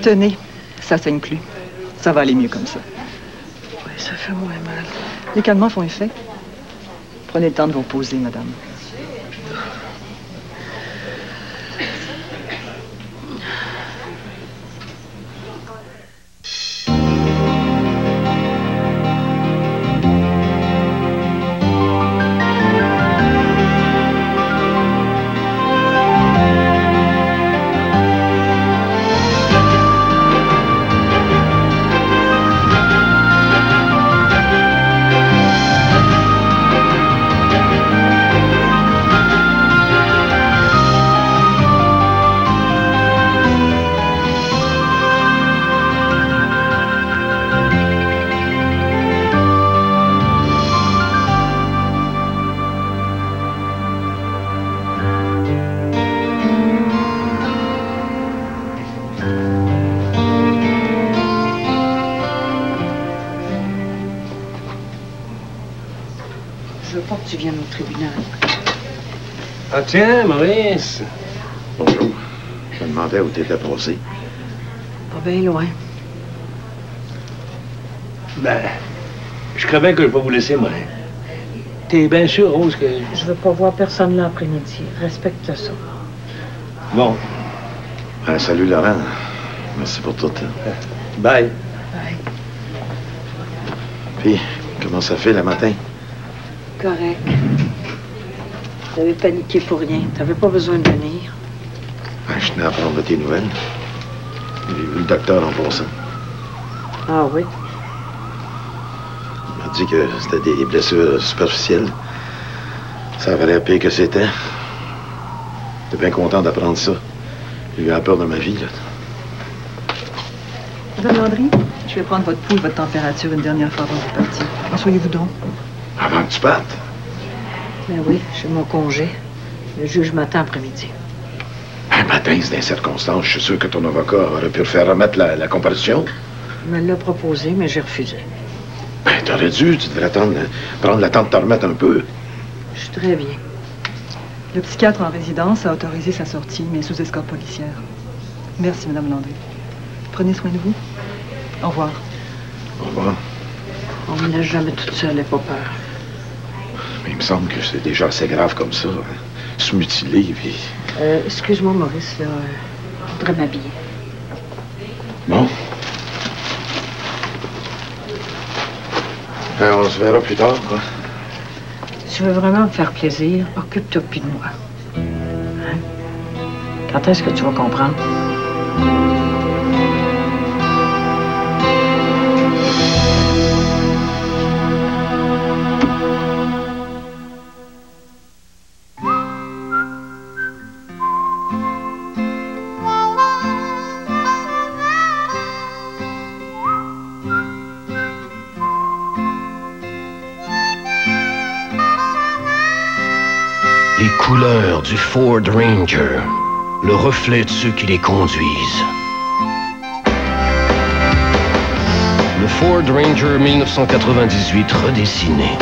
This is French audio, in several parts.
Tenez, ça saigne plus. Ça va aller mieux comme ça. Oui, ça fait moins mal. Les calmants font effet. Prenez le temps de vous reposer, madame. Tu viens au tribunal. Ah tiens, Maurice. Bonjour. Je me demandais où t'étais passé. Pas bien loin. Ben, je crois bien que je vais pas vous laisser, moi. T'es bien sûr, Rose, que... Je veux pas voir personne l'après-midi. Respecte ça. Bon. Salut, Laurent. Merci pour tout. Bye. Bye. Puis, comment ça fait le matin? Correct. T'avais paniqué pour rien. T'avais pas besoin de venir. Je tenais à prendre tes nouvelles. J'ai vu le docteur en passant. Ah oui? Il m'a dit que c'était des blessures superficielles. Ça avait l'air pire que c'était. J'étais bien content d'apprendre ça. J'ai eu peur de ma vie, là. Madame Landry, je vais prendre votre pouls, votre température une dernière fois avant de partir. Asseyez-vous donc. Avant que tu partes? Ben oui, j'ai mon congé. Le juge m'attend après-midi. Un matin, c'est des circonstances. Je suis sûr que ton avocat aurait pu faire remettre la comparution. Il me l'a proposé, mais j'ai refusé. Ben, t'aurais dû. Tu devrais prendre le temps de te remettre un peu. Je suis très bien. Le psychiatre en résidence a autorisé sa sortie, mais sous escorte policière. Merci, Madame Landry. Prenez soin de vous. Au revoir. Au revoir. On me laisse jamais toute seule, et pas peur. Mais il me semble que c'est déjà assez grave comme ça. Hein. Se mutiler, puis... Excuse-moi, Maurice, là. Je voudrais m'habiller. Bon. On se verra plus tard, quoi. Si tu veux vraiment me faire plaisir, occupe-toi plus de moi. Hein? Quand est-ce que tu vas comprendre? Les couleurs du Ford Ranger, le reflet de ceux qui les conduisent. Le Ford Ranger 1998 redessiné.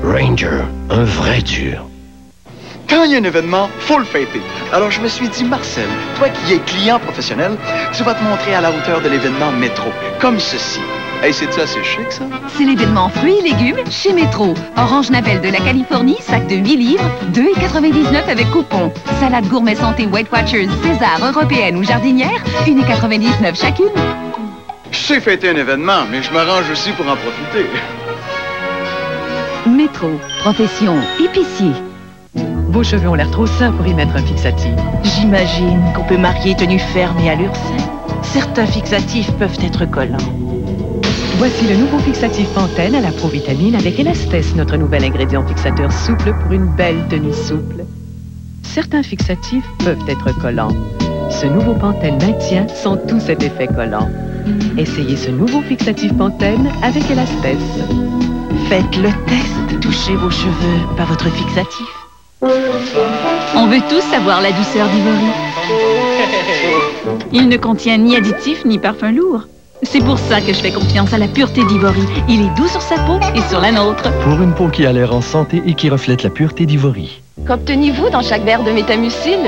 Ranger, un vrai dur. Quand il y a un événement, faut le fêter. Alors je me suis dit, Marcel, toi qui es client professionnel, tu vas te montrer à la hauteur de l'événement Métro, comme ceci. Hey, c'est-tu assez chic, ça? C'est l'événement fruits et légumes chez Métro. Orange Navel de la Californie, sac de 8 livres, 2,99 avec coupon. Salade gourmet santé Weight Watchers, César, européenne ou jardinière, 1,99 chacune. Je sais fêter un événement, mais je m'arrange aussi pour en profiter. Métro, profession, épicier. Vos cheveux ont l'air trop sains pour y mettre un fixatif. J'imagine qu'on peut marier tenue ferme et allure saine. Certains fixatifs peuvent être collants. Voici le nouveau fixatif Pantene à la provitamine avec Elastès, notre nouvel ingrédient fixateur souple pour une belle tenue souple. Certains fixatifs peuvent être collants. Ce nouveau Pantene maintient sans tout cet effet collant. Essayez ce nouveau fixatif Pantene avec Elastès. Faites le test. Touchez vos cheveux par votre fixatif. On veut tous savoir la douceur d'Ivory. Il ne contient ni additifs ni parfum lourd. C'est pour ça que je fais confiance à la pureté d'Ivory. Il est doux sur sa peau et sur la nôtre. Pour une peau qui a l'air en santé et qui reflète la pureté d'Ivory. Qu'obtenez-vous dans chaque verre de Métamucil?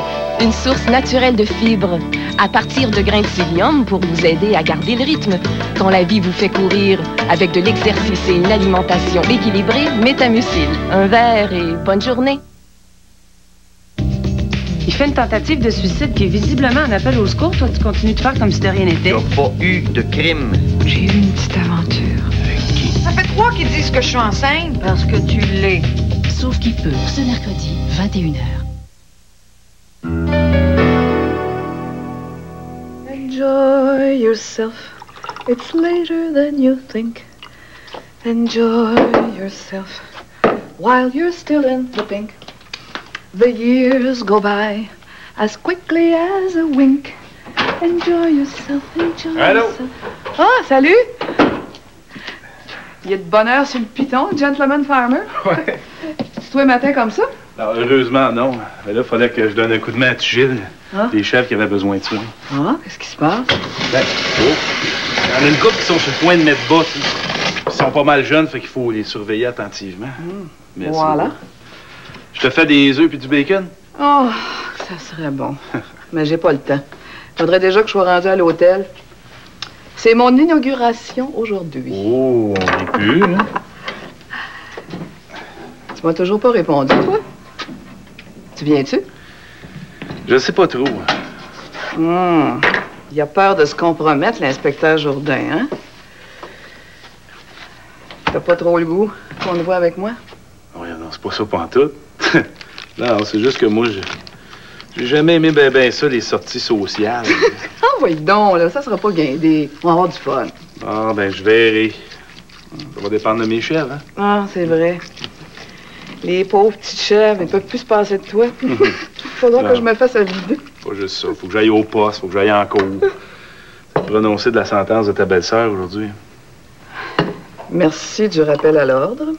une source naturelle de fibres, à partir de grains de psyllium pour vous aider à garder le rythme. Quand la vie vous fait courir, avec de l'exercice et une alimentation équilibrée, Métamucil. Un verre et bonne journée. Il fait une tentative de suicide qui est visiblement un appel au secours. Toi, tu continues de faire comme si de rien n'était. Il n'y a pas eu de crime. J'ai eu une petite aventure. Avec qui? Ça fait 3 qui disent que je suis enceinte. Parce que tu l'es. Sauf qu'il peut, ce mercredi, 21h. Enjoy yourself. It's later than you think. Enjoy yourself while you're still in the pink. The years go by as quickly as a wink. Enjoy yourself, enjoy yourself. Ah, salut! Il y a de bonheur sur le piton, Gentleman Farmer. Ouais. C'est toi le matin comme ça? Alors, heureusement, non. Mais là, il fallait que je donne un coup de main à Gilles, des chefs qui avaient besoin de soins. Ah, qu'est-ce qui se passe? Ben, il y en a une couple qui sont sur le point de mettre bas. Ils sont pas mal jeunes, fait qu'il faut les surveiller attentivement. Merci. Voilà. Je te fais des œufs puis du bacon? Oh, ça serait bon. Mais j'ai pas le temps. Faudrait déjà que je sois rendue à l'hôtel. C'est mon inauguration aujourd'hui. Oh, on est plus, hein? Tu m'as toujours pas répondu, toi? Tu viens-tu? Je sais pas trop. Il a peur de se compromettre, l'inspecteur Jourdain, hein? T'as pas trop le goût qu'on le voit avec moi? Non, c'est pas ça pantoute. Non, c'est juste que moi, j'ai jamais aimé ben ça, les sorties sociales. Ah, voyons donc, là, ça sera pas guindé. On va avoir du fun. Ah, ben, je verrai. Ça va dépendre de mes chèvres, hein? Ah, c'est vrai. Les pauvres petites chèvres, ils peuvent plus se passer de toi. Faudra que je me fasse à vider. Pas juste ça. Faut que j'aille au poste, faut que j'aille en cour. Prononcer de la sentence de ta belle-sœur aujourd'hui. Merci du rappel à l'ordre.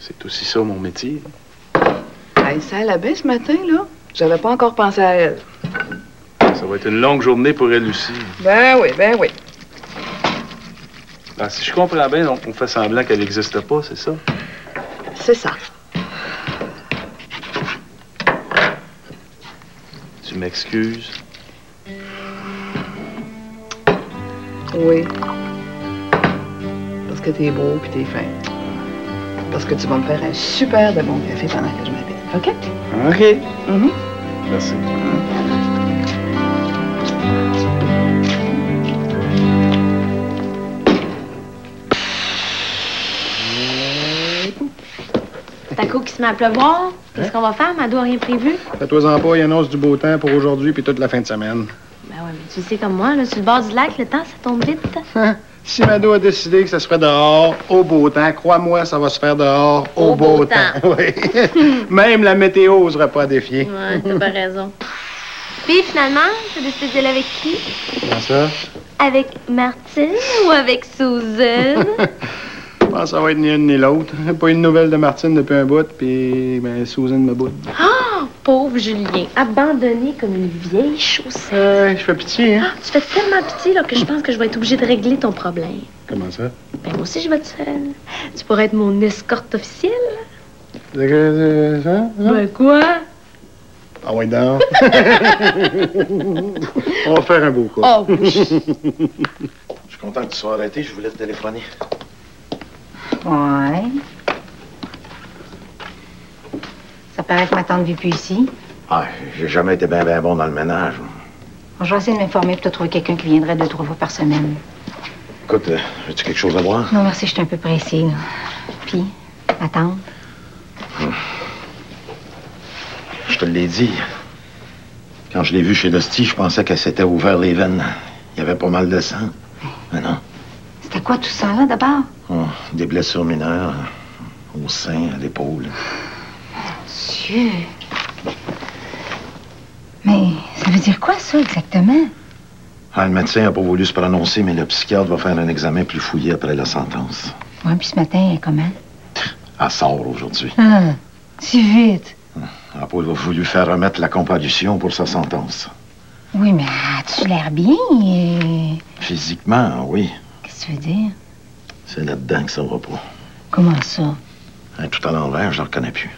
C'est aussi ça, mon métier. Hey, ça allait bien ce matin, là. J'avais pas encore pensé à elle. Ça va être une longue journée pour elle aussi. Ben oui, ben oui. Ben, si je comprends bien, on fait semblant qu'elle n'existe pas, c'est ça? C'est ça. Tu m'excuses? Oui. Parce que t'es beau puis t'es fin. Parce que tu vas me faire un super de bon café pendant que je m'habille. OK? OK. Merci. Taco qui se met à pleuvoir. Qu'est-ce qu'on va faire? Mado a rien prévu? Fais-toi-en pas, il annonce du beau temps pour aujourd'hui puis toute la fin de semaine. Ben ouais, mais tu sais comme moi, là, sur le bord du lac, le temps, ça tombe vite. Si Mado a décidé que ça se ferait dehors, au beau temps, crois-moi, ça va se faire dehors, au beau temps. Oui. Même la météo n'oserait pas défier. Ouais, t'as pas raison. Puis finalement, t'as décidé d'y aller avec qui? Comment ça? Avec Martine ou avec Susan? Je pense que ça va être ni une ni l'autre. Pas une nouvelle de Martine depuis un bout, puis ben, Susan me bout. Ah, pauvre Julien, abandonné comme une vieille chaussette. Je fais pitié, hein? Ah, tu fais tellement pitié là, que je pense que je vais être obligée de régler ton problème. Comment ça? Ben moi aussi, je vais être seule. Tu pourrais être mon escorte officielle. Ça? Ben quoi? Ah ouais, donc. On va faire un beau coup. Oh! Je suis content que tu sois arrêté, je voulais te téléphoner. Ouais. Ça paraît que ma tante ne vit plus ici. Ah, j'ai jamais été bien bon dans le ménage. Bon, je vais essayer de m'informer pour te trouver quelqu'un qui viendrait 2-3 fois par semaine. Écoute, as-tu quelque chose à boire? Non, merci, je suis un peu pressée, là. Puis, ma tante? Je te l'ai dit. Quand je l'ai vue chez l'hostie, je pensais qu'elle s'était ouvert les veines. Il y avait pas mal de sang. Mais non. C'était quoi tout ça, là, d'abord? Oh, des blessures mineures. Au sein, à l'épaule. Dieu! Mais ça veut dire quoi, ça, exactement? Ah, le médecin n'a pas voulu se prononcer, mais le psychiatre va faire un examen plus fouillé après la sentence. Ouais, puis ce matin, comment? Elle sort aujourd'hui. Ah, si vite. Elle n'a pas voulu faire remettre la comparution pour sa sentence. Oui, mais as-tu l'air bien? Physiquement, oui. Qu'est-ce que tu veux dire? C'est là-dedans que ça va pas. Comment ça? Tout à l'envers, je ne le reconnais plus.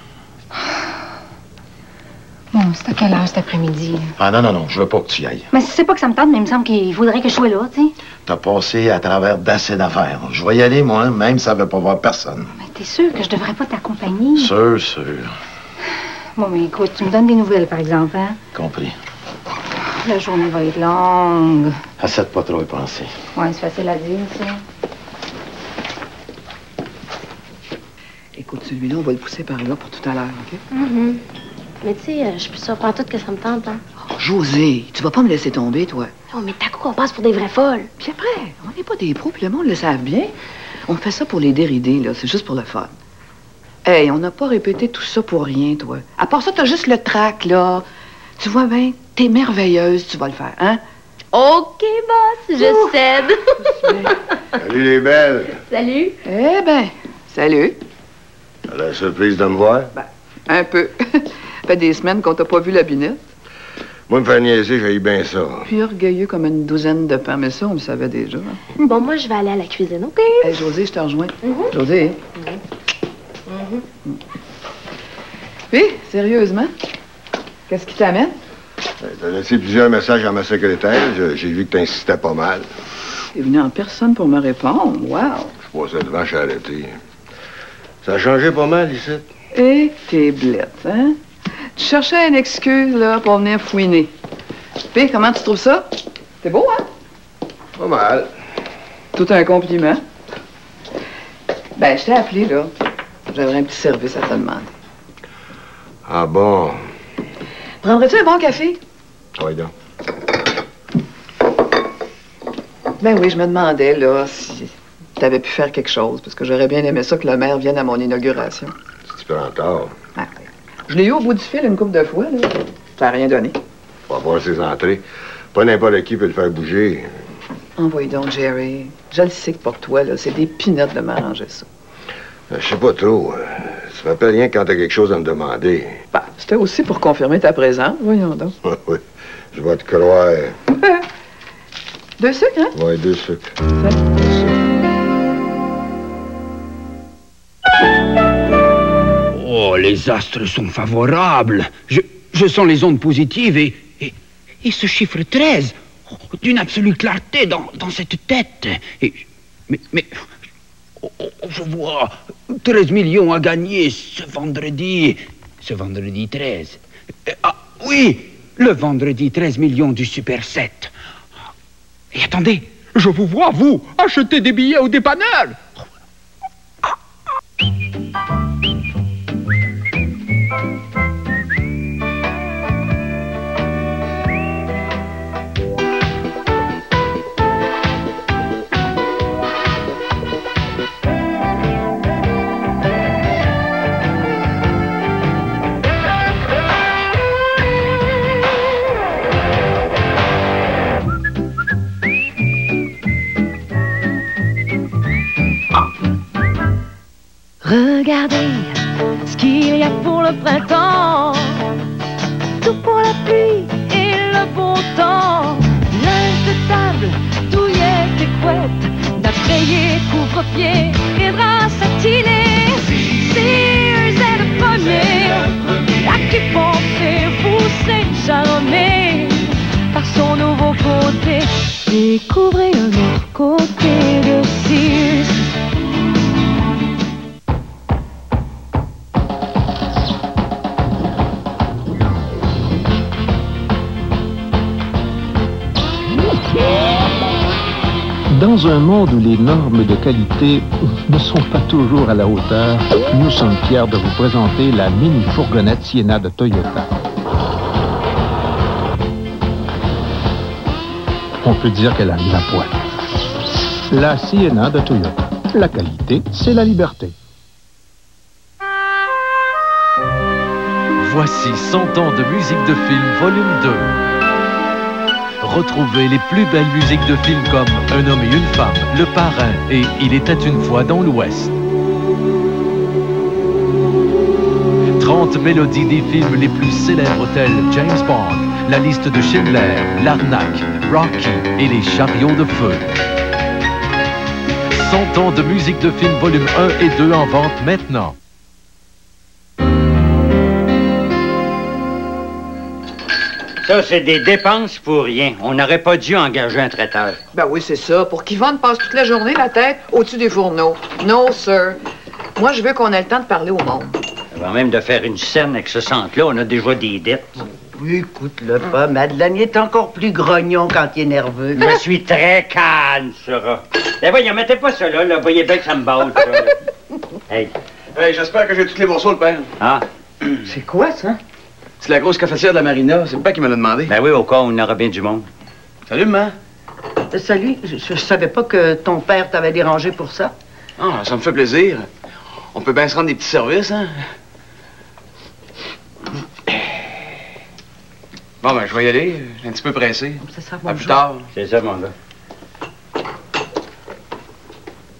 Bon, c'est à quelle heure cet après-midi? Ah non, je veux pas que tu y ailles. Mais c'est pas que ça me tente, mais il me semble qu'il faudrait que je sois là, tu sais. T'as passé à travers d'assez d'affaires. Je vais y aller, moi, même si ça veut pas voir personne. Mais t'es sûr que je devrais pas t'accompagner? Sûr. Bon, mais écoute, tu me donnes des nouvelles, par exemple, hein? Compris. La journée va être longue. Essaie de pas trop y penser. Ouais, c'est facile à dire, ça. Écoute, celui-là, on va le pousser par là pour tout à l'heure, OK? Mais tu sais, je peux surprendre tout que ça me tente, hein. Oh, José, tu vas pas me laisser tomber, toi. Oh, mais t'as quoi qu'on passe pour des vraies folles? Puis après, on n'est pas des pros, puis le monde le savent bien. On fait ça pour les dérider, là. C'est juste pour le fun. Hey, on n'a pas répété tout ça pour rien, toi. À part ça, t'as juste le trac, là. Tu vois bien, t'es merveilleuse, tu vas le faire, hein? OK, boss, je cède. Salut les belles. Salut. Eh ben, salut. T'as la surprise de me voir? Ben, un peu. Ça fait des semaines qu'on t'a pas vu la binette. Moi, me faire niaiser, j'ai bien ça. Puis orgueilleux comme une douzaine de pains, mais ça, on le savait déjà. Bon, moi, je vais aller à la cuisine, OK? Hey, José, je te rejoins. José? Puis, sérieusement, qu'est-ce qui t'amène? T'as laissé plusieurs messages à ma secrétaire. J'ai vu que t'insistais pas mal. T'es venu en personne pour me répondre. Wow! Je passais devant, je suis arrêté. Ça a changé pas mal, ici. Et t'es blette, hein? Tu cherchais une excuse, là, pour venir fouiner. Puis, comment tu trouves ça? C'est beau, hein? Pas mal. Tout un compliment. Ben, je t'ai appelé, là. J'avais un petit service à te demander. Ah bon? Prendrais-tu un bon café? Oui, donc. Ben oui, je me demandais, là, si t'avais pu faire quelque chose, parce que j'aurais bien aimé ça que le maire vienne à mon inauguration. Si tu peux encore. Ah, je l'ai eu au bout du fil une couple de fois, là. Ça n'a rien donné. Faut avoir ses entrées. Pas n'importe qui peut le faire bouger. Envoyez donc, Jerry. Je le sais que pour toi, là, c'est des pinottes de m'arranger ça. Je sais pas trop. Ça me rappelle rien quand t'as quelque chose à me demander. Ben, c'était aussi pour confirmer ta présence. Voyons donc. Oui, je vais te croire. 2 sucres, hein? Oui, 2 sucres. Oh, les astres sont favorables. Je sens les ondes positives et ce chiffre 13, d'une absolue clarté dans cette tête. Mais je vois 13 millions à gagner ce vendredi 13. Ah oui, le vendredi 13 millions du Super 7. Et attendez, je vous vois, vous, acheter des billets au dépanneur. Regardez ce qu'il y a pour le printemps, tout pour la pluie et le beau temps. Linge de table, douillettes et couettes, d'oreiller, couvre-pied et draps satinés. Sears est le premier à qui penser, vous serez charmé par son nouveau côté. Découvrez un autre côté de Sears. Dans un monde où les normes de qualité ne sont pas toujours à la hauteur, nous sommes fiers de vous présenter la mini-fourgonnette Sienna de Toyota. On peut dire qu'elle arrive à poil. La Sienna de Toyota. La qualité, c'est la liberté. Voici 100 ans de musique de film, volume 2. Retrouvez les plus belles musiques de films comme Un homme et une femme, Le Parrain et Il était une fois dans l'Ouest. 30 mélodies des films les plus célèbres tels James Bond, La liste de Schindler, L'Arnaque, Rocky et Les chariots de feu. 100 ans de musique de film volume 1 et 2 en vente maintenant. Ça, c'est des dépenses pour rien. On n'aurait pas dû engager un traiteur. Ben oui, c'est ça. Pour qu'Yvonne passe toute la journée la tête au-dessus des fourneaux. No, sir. Moi, je veux qu'on ait le temps de parler au monde. Avant même de faire une scène avec ce centre-là, on a déjà des dettes. Oui, écoute-le pas. Madeleine il est encore plus grognon quand il est nerveux. Je suis très calme, Sarah. Ben voyons, mettez pas ça là. Vous voyez bien que ça me base, ça. Là. Hey. Hey, j'espère que j'ai tous les morceaux, le père. Ah. C'est quoi, ça? C'est la grosse cafetière de la marina. C'est le père qui me l'a demandé. Ben oui, au cas où on aura bien du monde. Salut, maman. Salut. Je savais pas que ton père t'avait dérangé pour ça. Ah, ça me fait plaisir. On peut bien se rendre des petits services, hein? Bon, ben, je vais y aller. Je suis un petit peu pressé. C'est ça, À plus tard. C'est ça, mon gars.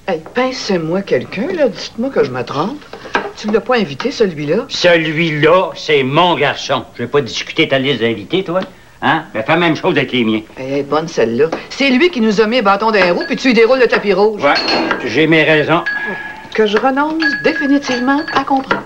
Hey, pincez-moi quelqu'un, là. Dites-moi que je me trompe. Tu ne l'as pas invité, celui-là? Celui-là, c'est mon garçon. Je vais pas discuter ta liste d'invités, toi. Hein? Mais fais la même chose avec les miens. Eh, bonne celle-là. C'est lui qui nous a mis un bâton d'un roue, puis tu lui déroules le tapis rouge. Ouais, j'ai mes raisons. Que je renonce définitivement à comprendre.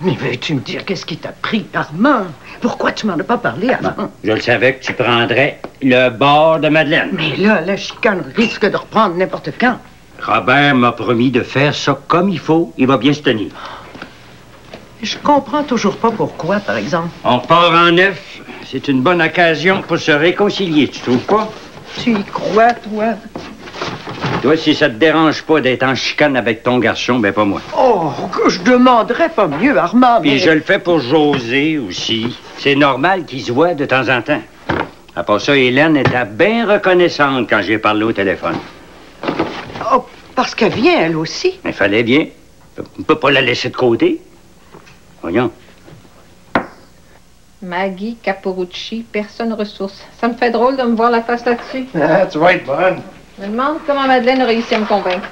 Mais veux-tu me dire qu'est-ce qui t'a pris, Armand? Pourquoi tu m'en as pas parlé avant? Bon, je le savais que tu prendrais le bord de Madeleine. Mais là, la chicane risque de reprendre n'importe quand. Robert m'a promis de faire ça comme il faut. Il va bien se tenir. Je comprends toujours pas pourquoi, par exemple. On repart en neuf. C'est une bonne occasion pour se réconcilier, tu trouves pas? Tu y crois, toi? Toi, si ça te dérange pas d'être en chicane avec ton garçon, ben pas moi. Oh, que je demanderais pas mieux, Armand, mais... Puis je le fais pour José aussi. C'est normal qu'il se voit de temps en temps. À part ça, Hélène était bien reconnaissante quand j'ai parlé au téléphone. Oh, parce qu'elle vient, elle aussi. Il fallait bien. On peut pas la laisser de côté. Voyons. Maggie Caporucci, personne ressource. Ça me fait drôle de me voir la face là-dessus. Ah, tu vas être bonne. Je me demande comment Madeleine a réussi à me convaincre.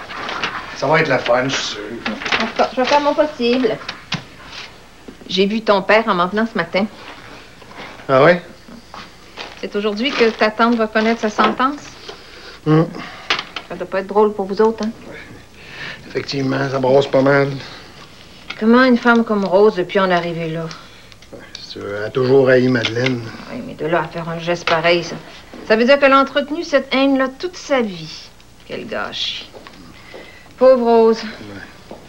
Ça va être la fun, je suis sûr. En tout cas, je vais faire mon possible. J'ai vu ton père en m'en venant ce matin. Ah ouais? C'est aujourd'hui que ta tante va connaître sa sentence. Ça doit pas être drôle pour vous autres, hein? Effectivement, ça brosse pas mal. Comment une femme comme Rose depuis en arriver là? Tu as toujours haï Madeleine. Oui, mais de là à faire un geste pareil, ça veut dire qu'elle a entretenu cette haine-là toute sa vie. Quel gâchis. Pauvre Rose.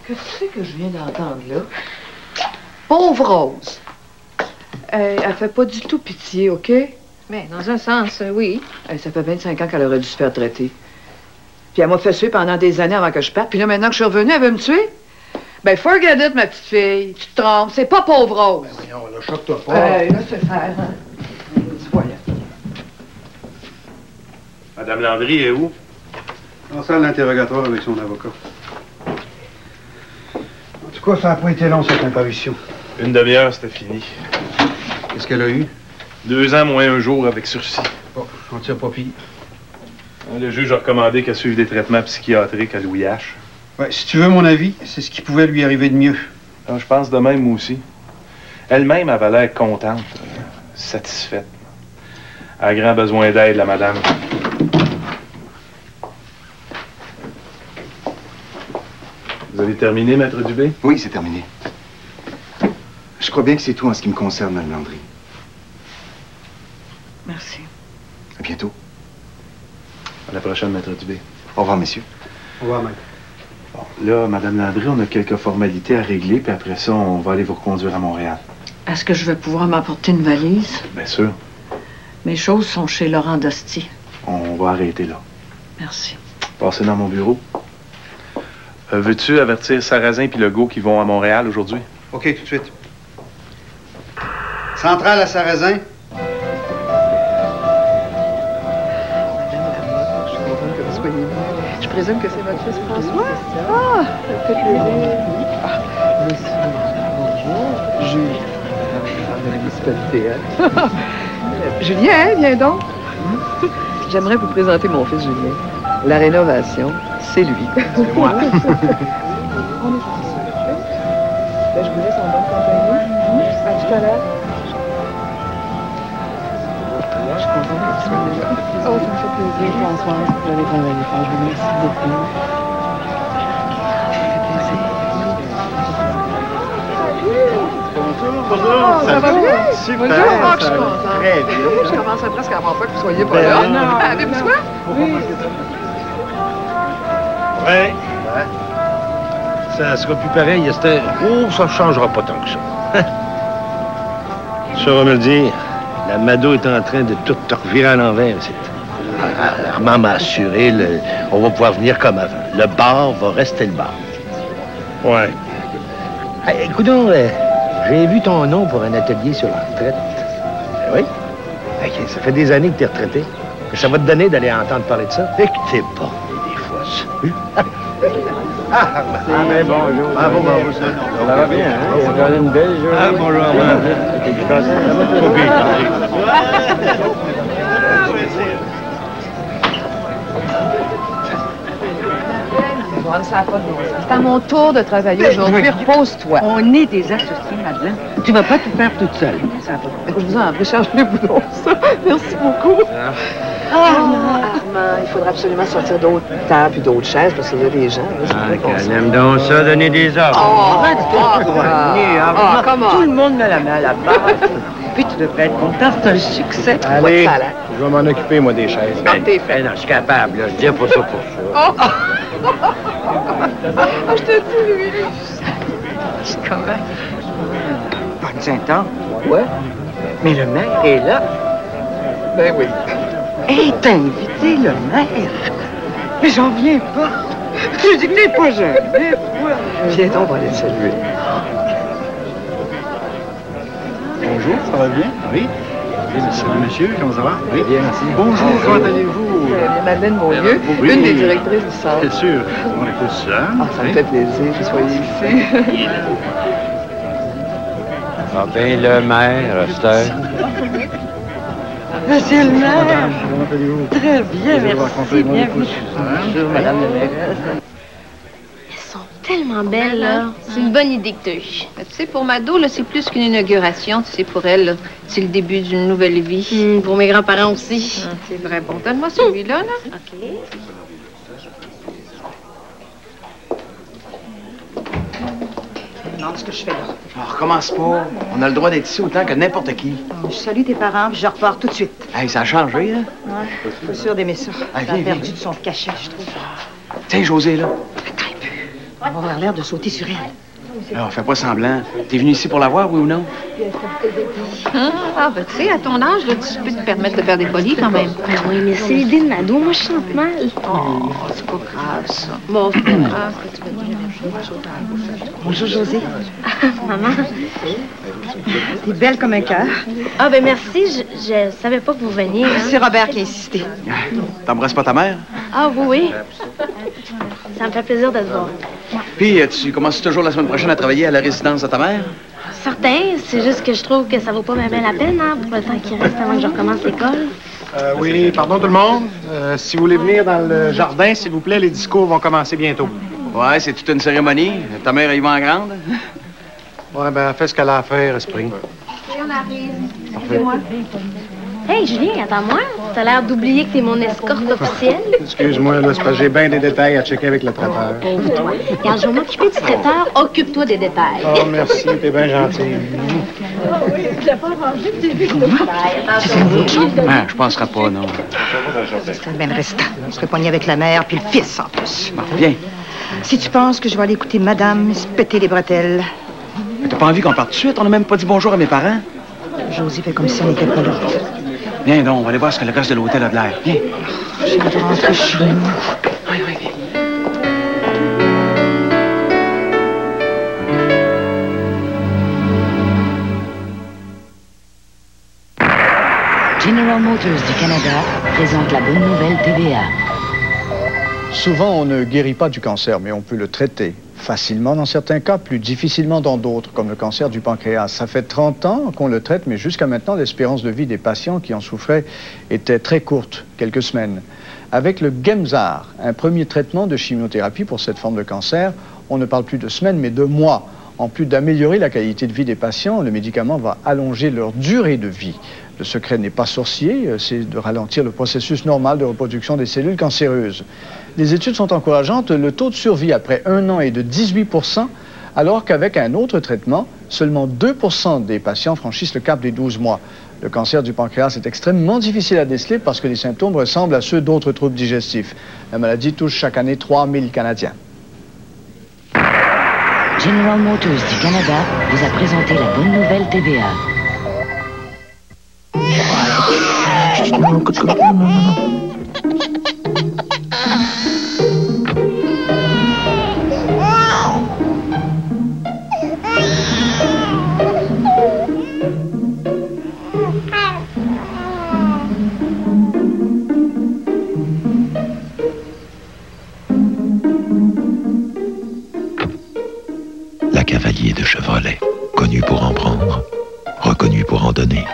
Qu'est-ce que je viens d'entendre, là? Pauvre Rose. Elle fait pas du tout pitié, OK? Mais dans un sens, oui. Ça fait 25 ans qu'elle aurait dû se faire traiter. Puis elle m'a fait suer pendant des années avant que je parte. Puis là, maintenant que je suis revenue, elle veut me tuer? Ben, forget it, ma petite fille. Tu te trompes. C'est pas pauvre Rose. Ben voyons, là, choque-toi pas. Laisse faire, hein. Voilà. Madame Landry est où? En salle d'interrogatoire avec son avocat. En tout cas, ça n'a pas été long, cette comparution. Une demi-heure, c'était fini. Qu'est-ce qu'elle a eu? 2 ans moins 1 jour avec sursis. Bon, j'en tire pas pire. Le juge a recommandé qu'elle suive des traitements psychiatriques à Louis H. Ouais, si tu veux mon avis, c'est ce qui pouvait lui arriver de mieux. Alors, je pense de même, moi aussi. Elle-même avait l'air contente, satisfaite. Elle a grand besoin d'aide, la madame. Vous avez terminé, maître Dubé? Oui, c'est terminé. Je crois bien que c'est tout en ce qui me concerne, Mme Landry. Merci. À bientôt. À la prochaine, maître Dubé. Au revoir, messieurs. Au revoir, maître. Bon, là, Mme Landry, on a quelques formalités à régler, puis après ça, on va aller vous reconduire à Montréal. Est-ce que je vais pouvoir m'apporter une valise? Bien sûr. Mes choses sont chez Laurent Dosti. On va arrêter là. Merci. Passez dans mon bureau. Veux-tu avertir Sarrazin puis Legault qui vont à Montréal aujourd'hui? OK, tout de suite. Centrale à Sarrazin. Je présume que c'est votre fils François? Ah, ça fait plaisir. Monsieur, Jules. La municipalité, hein? Julien, viens donc. J'aimerais vous présenter mon fils Julien. La rénovation, c'est lui. C'est moi. Ben, je vous laisse en bonne compagnie. À tout à l'heure. Je suis contente que tu sois là. Oh, ça me fait plaisir, Françoise. Vous allez travailler fort. Je vous remercie beaucoup. Ça fait plaisir. Bonjour. Ça va bien? Super. Bonjour. Oh, je suis contente. Très bien. Je commençais presque à avoir peur que vous soyez pas là. non. Avez-vous soin? Oui. Ouais. Ça sera plus pareil, Esther. Oh, ça changera pas tant que ça. Ça va me le dire. La Mado est en train de tout te revirer à l'envers. Armand m'a assuré, on va pouvoir venir comme avant. Le bar va rester le bar. Ouais. Hey, écoute-donc, j'ai vu ton nom pour un atelier sur la retraite. Oui? Hey, ça fait des années que t'es retraité. Que ça va te donner d'aller entendre parler de ça. Et que t'es bon, des fois, ça. mais bonjour. Ah, bon, ça va bien, hein? C'est quand même une belle journée. Ah, bonjour, Armand. C'est à mon tour de travailler aujourd'hui. Repose-toi. On est des associés, Madeleine. Tu vas pas tout faire toute seule. Ça va. Je vous en prie, chargez-vous donc ça. Merci beaucoup. Armand, il faudra absolument sortir d'autres tables et d'autres chaises parce qu'il y a des gens. On aime donc ça, donner des ordres. Tout le monde met la main à la barre. Puis tu devrais être content, c'est un succès. Allez, je vais m'en occuper, moi, des chaises. Non, je suis capable, là. Je dis pas ça pour ça. Je te dis, lui. Je suis quand même. Bonne Saint-Anne. Ouais. Mais le maire est là. Ben oui. Hé, t'as invité le maire. Mais j'en viens pas. Tu dis que t'es pas jeune. Viens donc, on va aller te saluer. Bonjour, ça va bien? Oui. Salut, monsieur, comment ça va? Oui, bien, merci. Bonjour, comment allez-vous? Madeleine Beaulieu, Oui. une des directrices du centre. C'est sûr, on écoute ça. Ah, ça me fait plaisir que vous soyez ici. Ah ben, le maire, Esther. Monsieur le maire. Comment allez-vous? Très bien, merci. Bienvenue. Bonjour, madame la mairesse. Elles sont tellement belles, là. C'est une bonne idée que tu as eue. Tu sais, pour Mado, là, c'est plus qu'une inauguration. Tu sais, pour elle, là, c'est le début d'une nouvelle vie. Pour mes grands-parents aussi. C'est vrai. Bon, donne-moi celui-là, là. OK. Je me demande ce que je fais là. Alors, recommence pas. On a le droit d'être ici autant que n'importe qui. Je salue tes parents, puis je repars tout de suite. Hey, ça a changé, là. Ouais, je suis sûre d'aimer ça. Ah, Ça a viens, perdu viens. de son cachet, je trouve. Tiens, José, là. On va avoir l'air de sauter sur elle. Alors, fais pas semblant. T'es venu ici pour la voir, oui ou non? Ah, ben, tu sais, à ton âge, là, tu peux te permettre de faire des folies quand même. Ben oui, mais c'est l'idée de Mado. Moi, je chante mal. Oh, c'est pas grave, ça. Bon, c'est pas grave. Bonjour, José. Maman. T'es belle comme un cœur. Ah, ben merci. Je savais pas que vous veniez. Hein. C'est Robert qui a insisté. T'embrasses pas ta mère? Ah, oui, oui. Ça me fait plaisir de te voir. Puis, tu commences toujours la semaine prochaine à travailler à la résidence de ta mère? Certain, c'est juste que je trouve que ça vaut pas bien la peine, hein, pour le temps qui reste avant que je recommence l'école. Oui, pardon tout le monde. Si vous voulez venir dans le jardin, s'il vous plaît, les discours vont commencer bientôt. Ouais, c'est toute une cérémonie. Ta mère, elle y va en grande? Ouais, ben, fais ce qu'elle a à faire, esprit. On arrive. Excusez-moi. Hey, Julien, attends-moi. T'as l'air d'oublier que t'es mon escorte officielle. Excuse-moi, là, c'est parce que j'ai bien des détails à checker avec le traiteur. Pauvre toi. Regarde, je vais m'occuper du traiteur. Occupe-toi des détails. Oh, merci, t'es bien gentil. Ah, je penserai pas, non. C'est bien le restant. On serait poigné avec la mère, puis le fils en plus. Bon, viens. Si tu penses que je vais aller écouter madame se péter les bretelles. Mais t'as pas envie qu'on parte tout de suite? On n'a même pas dit bonjour à mes parents. Josie fait comme si on n'était pas là. Viens donc, on va aller voir ce que le reste de l'hôtel a de l'air. Viens. J'ai hâte de rentrer chez nous. Oui, oui, viens. General Motors du Canada présente la bonne nouvelle TVA. Souvent, on ne guérit pas du cancer, mais on peut le traiter. Facilement dans certains cas, plus difficilement dans d'autres, comme le cancer du pancréas. Ça fait 30 ans qu'on le traite, mais jusqu'à maintenant, l'espérance de vie des patients qui en souffraient était très courte, quelques semaines. Avec le Gemzar, un premier traitement de chimiothérapie pour cette forme de cancer, on ne parle plus de semaines, mais de mois. En plus d'améliorer la qualité de vie des patients, le médicament va allonger leur durée de vie. Le secret n'est pas sorcier, c'est de ralentir le processus normal de reproduction des cellules cancéreuses. Les études sont encourageantes. Le taux de survie après 1 an est de 18 %, alors qu'avec un autre traitement, Seulement 2% des patients franchissent le cap des 12 mois. Le cancer du pancréas est extrêmement difficile à déceler parce que les symptômes ressemblent à ceux d'autres troubles digestifs. La maladie touche chaque année 3000 Canadiens. General Motors du Canada vous a présenté la bonne nouvelle TVA. La Cavalier de Chevrolet, connu pour en prendre, reconnu pour en donner.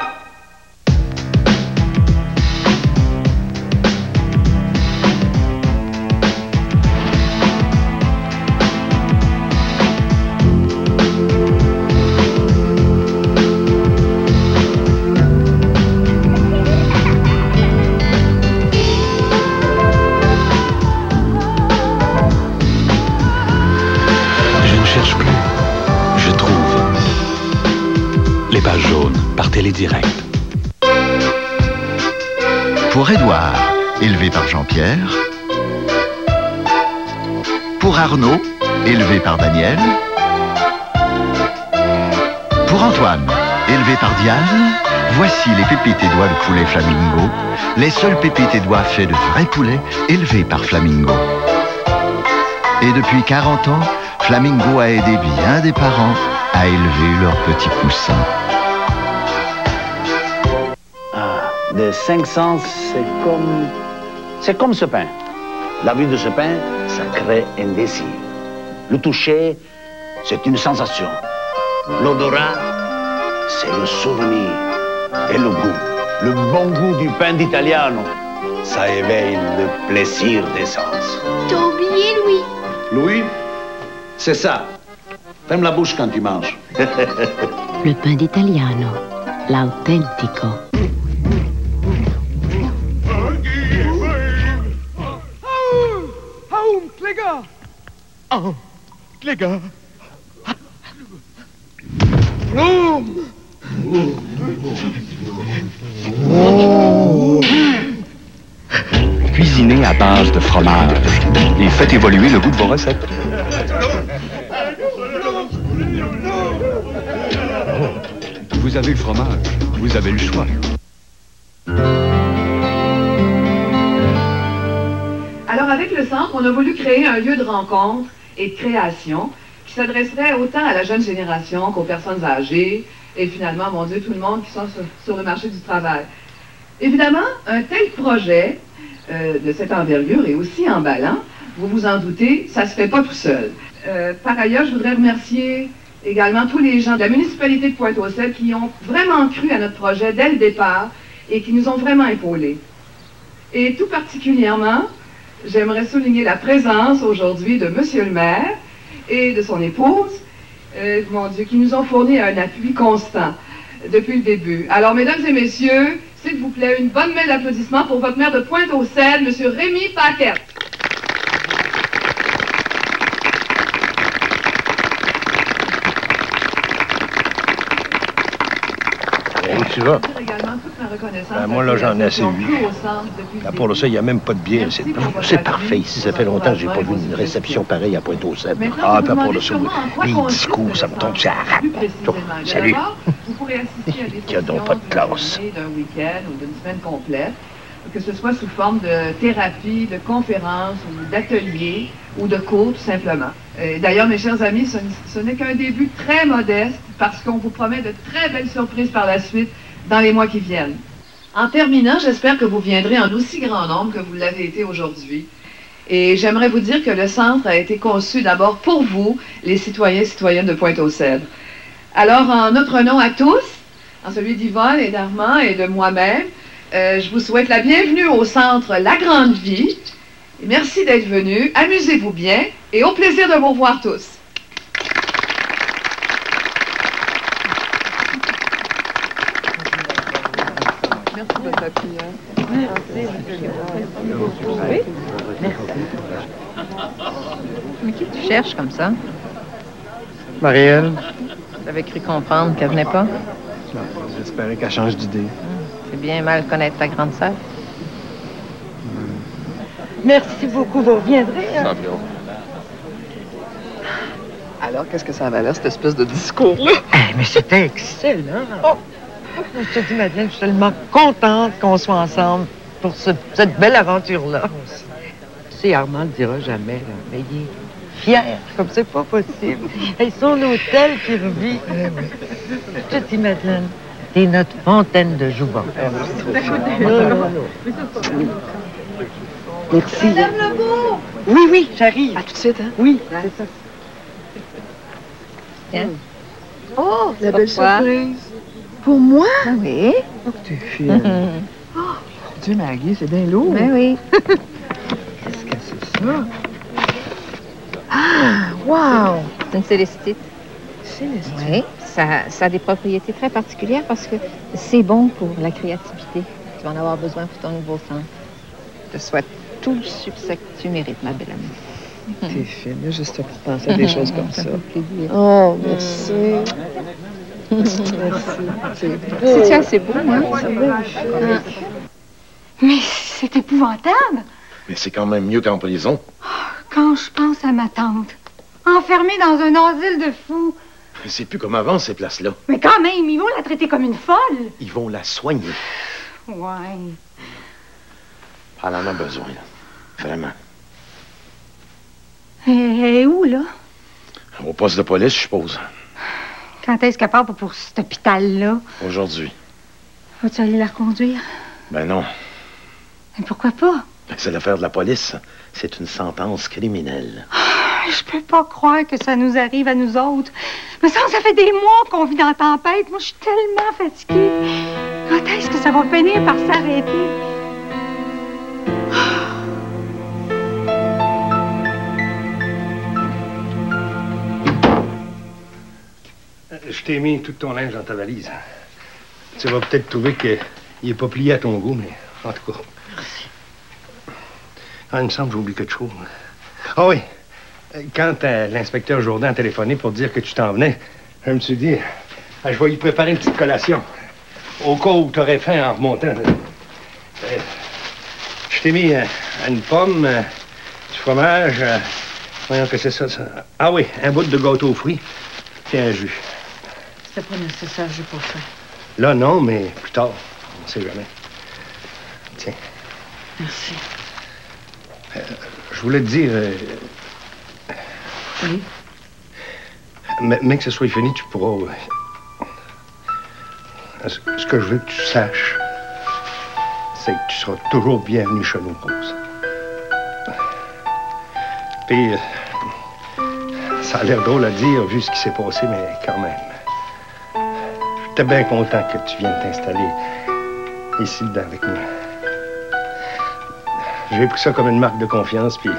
Pages jaunes par Télédirect. Pour Édouard, élevé par Jean-Pierre. Pour Arnaud, élevé par Daniel. Pour Antoine, élevé par Diane, voici les pépites et doigts de poulet Flamingo, les seuls pépites et doigts faits de vrais poulets élevés par Flamingo. Et depuis 40 ans, Flamingo a aidé bien des parents à élever leurs petits poussins. De 5 sens, c'est comme ce pain. La vue de ce pain, ça crée un désir. Le toucher, c'est une sensation. L'odorat, c'est le souvenir. Et le goût, le bon goût du pain d'Italiano, ça éveille le plaisir des sens. T'as oublié Louis. Louis, c'est ça. Ferme la bouche quand tu manges. Le pain d'Italiano, l'autentico. Kläger! Oh, Kläger! Cuisinez à base de fromage et faites évoluer le goût de vos recettes. Vous avez le fromage, vous avez le choix. Alors, avec le centre, on a voulu créer un lieu de rencontre et de création qui s'adresserait autant à la jeune génération qu'aux personnes âgées et finalement, mon Dieu, tout le monde qui sont sur le marché du travail. Évidemment, un tel projet de cette envergure et aussi emballant, vous vous en doutez, ça ne se fait pas tout seul. Par ailleurs, je voudrais remercier également tous les gens de la municipalité de Pointe-aux-Cèdres qui ont vraiment cru à notre projet dès le départ et qui nous ont vraiment épaulés. Et tout particulièrement, j'aimerais souligner la présence aujourd'hui de Monsieur le maire et de son épouse, mon Dieu, qui nous ont fourni un appui constant depuis le début. Alors, mesdames et messieurs, s'il vous plaît, une bonne main d'applaudissements pour votre maire de Pointe-aux-Cèdres, Monsieur Rémi Paquette. Où tu vas? Ben, moi, là, j'en ai assez vu. Là, pour ça, il n'y a même pas de bière. C'est parfait ici. Ça fait longtemps que j'ai pas vu une réception pareille à Pointe-aux-Cèdres. Ah, pas pour le ça. Les discours, ça me tombe sur la rate. Salut. Il n'y a donc pas de classe. D'un week-end ou d'une semaine complète, que ce soit sous forme de thérapie, de conférence ou d'atelier ou de cours, tout simplement. D'ailleurs, mes chers amis, ce n'est qu'un début très modeste parce qu'on vous promet de très belles surprises par la suite dans les mois qui viennent. En terminant, j'espère que vous viendrez en aussi grand nombre que vous l'avez été aujourd'hui. Et j'aimerais vous dire que le centre a été conçu d'abord pour vous, les citoyens et citoyennes de Pointe-aux-Cèdres. Alors, en notre nom à tous, en celui d'Yvonne et d'Armand et de moi-même, je vous souhaite la bienvenue au centre La Grande Vie. Et merci d'être venus, amusez-vous bien et au plaisir de vous revoir tous. Merci de votre appui. Merci. Oui? Merci. Mais qui tu cherches comme ça? Marielle, J'avais cru comprendre qu'elle venait pas. J'espérais qu'elle change d'idée. C'est bien mal connaître ta grande sœur. Merci beaucoup, vous reviendrez. Hein? Alors, qu'est-ce que ça avait l'air, cette espèce de discours-là? Mais c'était excellent. Oh. Je te dis, Madeleine, je suis tellement contente qu'on soit ensemble pour cette belle aventure-là. Si Armand ne le dira jamais, là, mais il est fier, comme c'est pas possible. Et son hôtel qui revit. Je te dis, Madeleine, t'es notre fontaine de jouvence. Merci. Madame Lebeau! Oui, oui, j'arrive. À tout de suite, hein? Oui, c'est ça. Tiens. Oh, la belle Pourquoi? surprise. Pour moi? Ben oui. Oh, que t'es fine. Oh, Dieu, Maggie, c'est bien lourd. Ben oui. Qu'est-ce que c'est ça? Ah, wow! C'est une célestite. Célestite? Oui. Ça a des propriétés très particulières parce que c'est bon pour la créativité. Tu vas en avoir besoin pour ton nouveau centre. Je te souhaite tout le succès que tu mérites, ma belle amie. T'es fine, là, juste pour penser à des choses comme ça. Ça fait plaisir. Oh, merci. Merci. C'est assez beau, hein? Mais c'est épouvantable. Mais c'est quand même mieux qu'en prison. Quand je pense à ma tante, enfermée dans un asile de fous. C'est plus comme avant, ces places-là. Mais quand même, ils vont la traiter comme une folle. Ils vont la soigner. Ouais. Elle en a besoin, là. Vraiment. Et où, là? Au poste de police, je suppose. Quand est-ce qu'elle part pour cet hôpital-là? Aujourd'hui. Vas-tu aller la reconduire? Ben non. Mais pourquoi pas? C'est l'affaire de la police. C'est une sentence criminelle. Je peux pas croire que ça nous arrive à nous autres. Mais ça fait des mois qu'on vit dans la tempête. Moi, je suis tellement fatiguée. Quand est-ce que ça va finir par s'arrêter? Je t'ai mis tout ton linge dans ta valise. Tu vas peut-être trouver qu'il n'est pas plié à ton goût, mais en tout cas. Merci. Ah, il me semble que j'ai oublié quelque chose. Ah oui. Quand l'inspecteur Jourdain a téléphoné pour dire que tu t'en venais, je me suis dit, je vais lui préparer une petite collation. Au cas où tu aurais faim en remontant. Je t'ai mis une pomme, du fromage, voyons que c'est ça. Ah oui, un bout de gâteau aux fruits, puis un jus. C'était pas nécessaire, j'ai pas faim. Là, non, mais plus tard. On ne sait jamais. Tiens. Merci. Je voulais te dire... Oui? Mais que ce soit fini, tu pourras... Ce que je veux que tu saches, c'est que tu seras toujours bienvenu chez nous, Rose. Puis... ça a l'air drôle à dire, vu ce qui s'est passé, mais quand même... J'étais bien content que tu viennes t'installer ici dedans avec nous. J'ai pris ça comme une marque de confiance, puis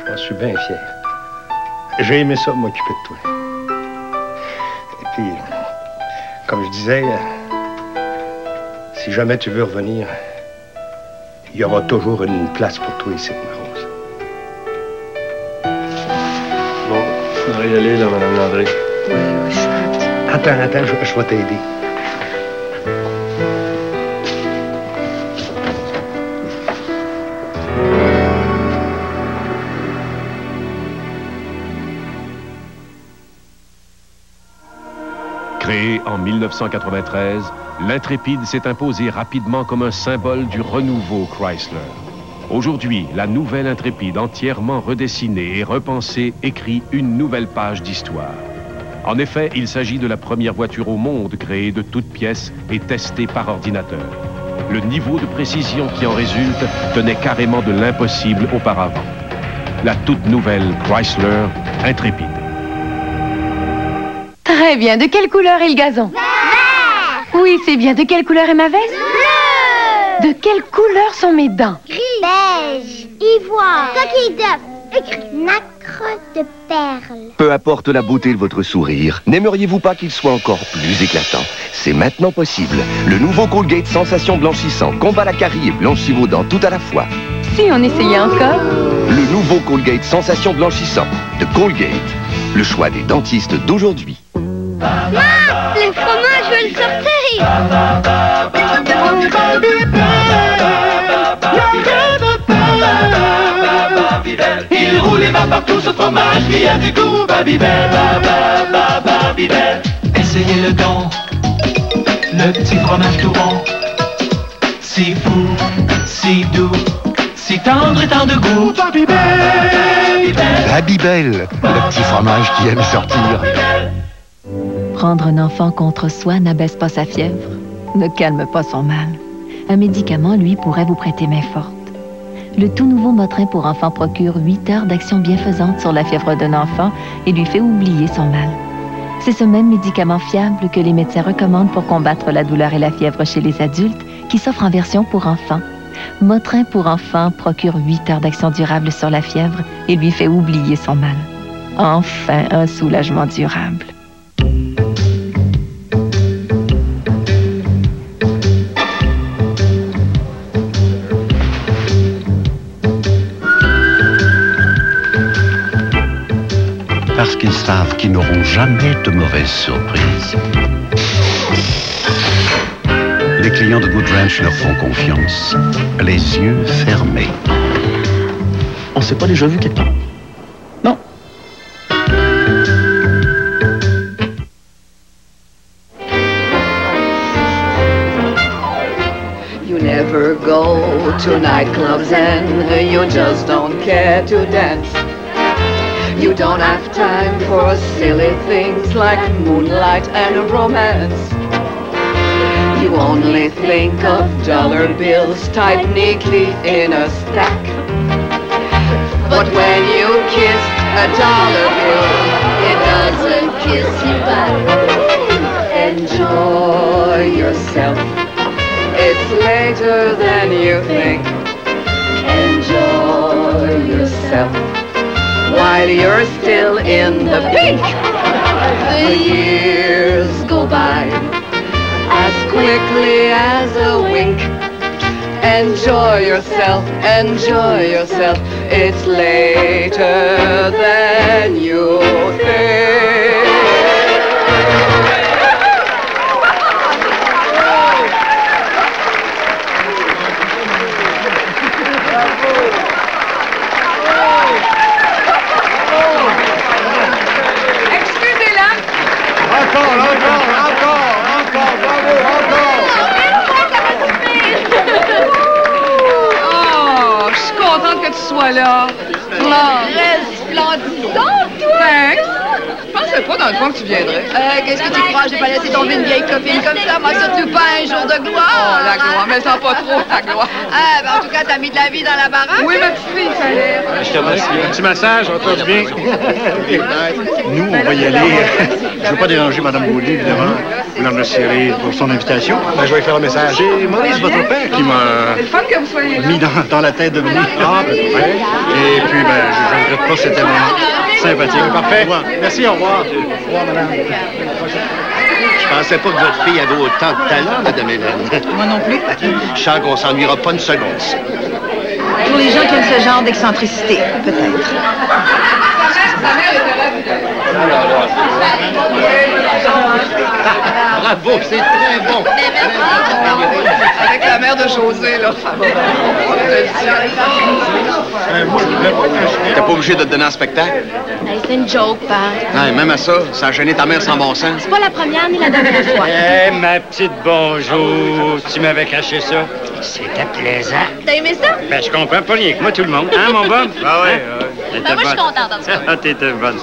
j'en suis bien fier. J'ai aimé ça, m'occuper de toi. Et puis, comme je disais, si jamais tu veux revenir, il y aura toujours une place pour toi ici, ma Rose. Bon, il faudrait y aller, là, Madame Landry. Oui, je suis partie. Attends, je vais t'aider. Créé en 1993, l'Intrépide s'est imposé rapidement comme un symbole du renouveau Chrysler. Aujourd'hui, la nouvelle Intrépide, entièrement redessinée et repensée, écrit une nouvelle page d'histoire. En effet, il s'agit de la première voiture au monde créée de toutes pièces et testée par ordinateur. Le niveau de précision qui en résulte tenait carrément de l'impossible auparavant. La toute nouvelle Chrysler Intrépide. Très bien. De quelle couleur est le gazon? Vert! Oui, c'est bien. De quelle couleur est ma veste? Bleu! De quelle couleur sont mes dents? Gris! Beige! Ivoire! Coquille d'œuf! Écrit nacre de perles. Peu importe la beauté de votre sourire, n'aimeriez-vous pas qu'il soit encore plus éclatant? C'est maintenant possible. Le nouveau Colgate Sensation Blanchissant combat la carie et blanchit vos dents tout à la fois. Si on essayait encore? Le nouveau Colgate Sensation Blanchissant de Colgate. Le choix des dentistes d'aujourd'hui. Maman, le fromage, je veux le sortir. Il roule et va partout ce fromage qui a du goût. Babybel, Babybel. Essayez-le donc, le petit fromage tout rond. Si fou, si doux, si tendre et tant de goût. Babybel, Babybel, le petit fromage qui aime sortir. Prendre un enfant contre soi n'abaisse pas sa fièvre, ne calme pas son mal. Un médicament, lui, pourrait vous prêter main forte. Le tout nouveau Motrin pour enfants procure 8 heures d'action bienfaisante sur la fièvre d'un enfant et lui fait oublier son mal. C'est ce même médicament fiable que les médecins recommandent pour combattre la douleur et la fièvre chez les adultes qui s'offre en version pour enfants. Motrin pour enfants procure 8 heures d'action durable sur la fièvre et lui fait oublier son mal. Enfin, un soulagement durable. Parce qu'ils savent qu'ils n'auront jamais de mauvaises surprises. Les clients de Good Ranch leur font confiance, les yeux fermés. On s'est pas déjà vu quelque part? Non. You never go to nightclubs and you just don't care to dance. You don't have time for silly things like moonlight and romance. You only think of dollar bills tied neatly in a stack. But when you kiss a dollar bill, it doesn't kiss you back. Enjoy yourself. It's later than you think. Enjoy yourself while you're still in the pink. The years go by as quickly as a wink. Enjoy yourself, enjoy yourself. It's later than you think. Oh, je suis contente que tu sois là. Resplendissante, toi! Thanks. Je pensais pas dans le fond que tu viendrais. Qu'est-ce que tu crois? J'ai pas laissé tomber une vieille copine comme ça, moi, surtout pas un jour de gloire. Oh, la gloire, mais sans pas trop, la gloire. Ah, ben en tout cas, t'as mis de la vie dans la baraque. Oui, ma petite fille, il fallait. Je te remercie. Un petit massage, on va bien. Nous, on va y aller. Je ne veux pas déranger Mme Beaulieu, évidemment. Mme Le Ciré pour son invitation. Ben, je vais faire un message. C'est Maurice, votre père, qui m'a C'est le fun que vous soyez là. mis dans la tête de venir. Ah, ben, ouais. Et puis, ben, je ne regrette pas, c'était vraiment sympathique. Parfait. Merci, au revoir. Au revoir, madame. Je pensais pas que votre fille avait autant de talent, Madame Hélène. Moi non plus. Je sens qu'on s'ennuiera pas une seconde. Pour les gens qui aiment ce genre d'excentricité, peut-être. Bravo, c'est très bon. Avec la mère de José, là, ça va. T'es pas obligé de te donner un spectacle? Hey, c'est une joke, père. Ouais, même à ça, ça a gêné ta mère sans bon sens. C'est pas la première ni la dernière fois. Eh, ma petite bonjour, tu m'avais caché ça. C'était plaisant. T'as aimé ça? Ben, je comprends pas rien que moi, tout le monde. Hein, mon bon? Ah ouais, ouais. Ben, moi, je suis contente, en tout cas. Ah, t'étais bonne.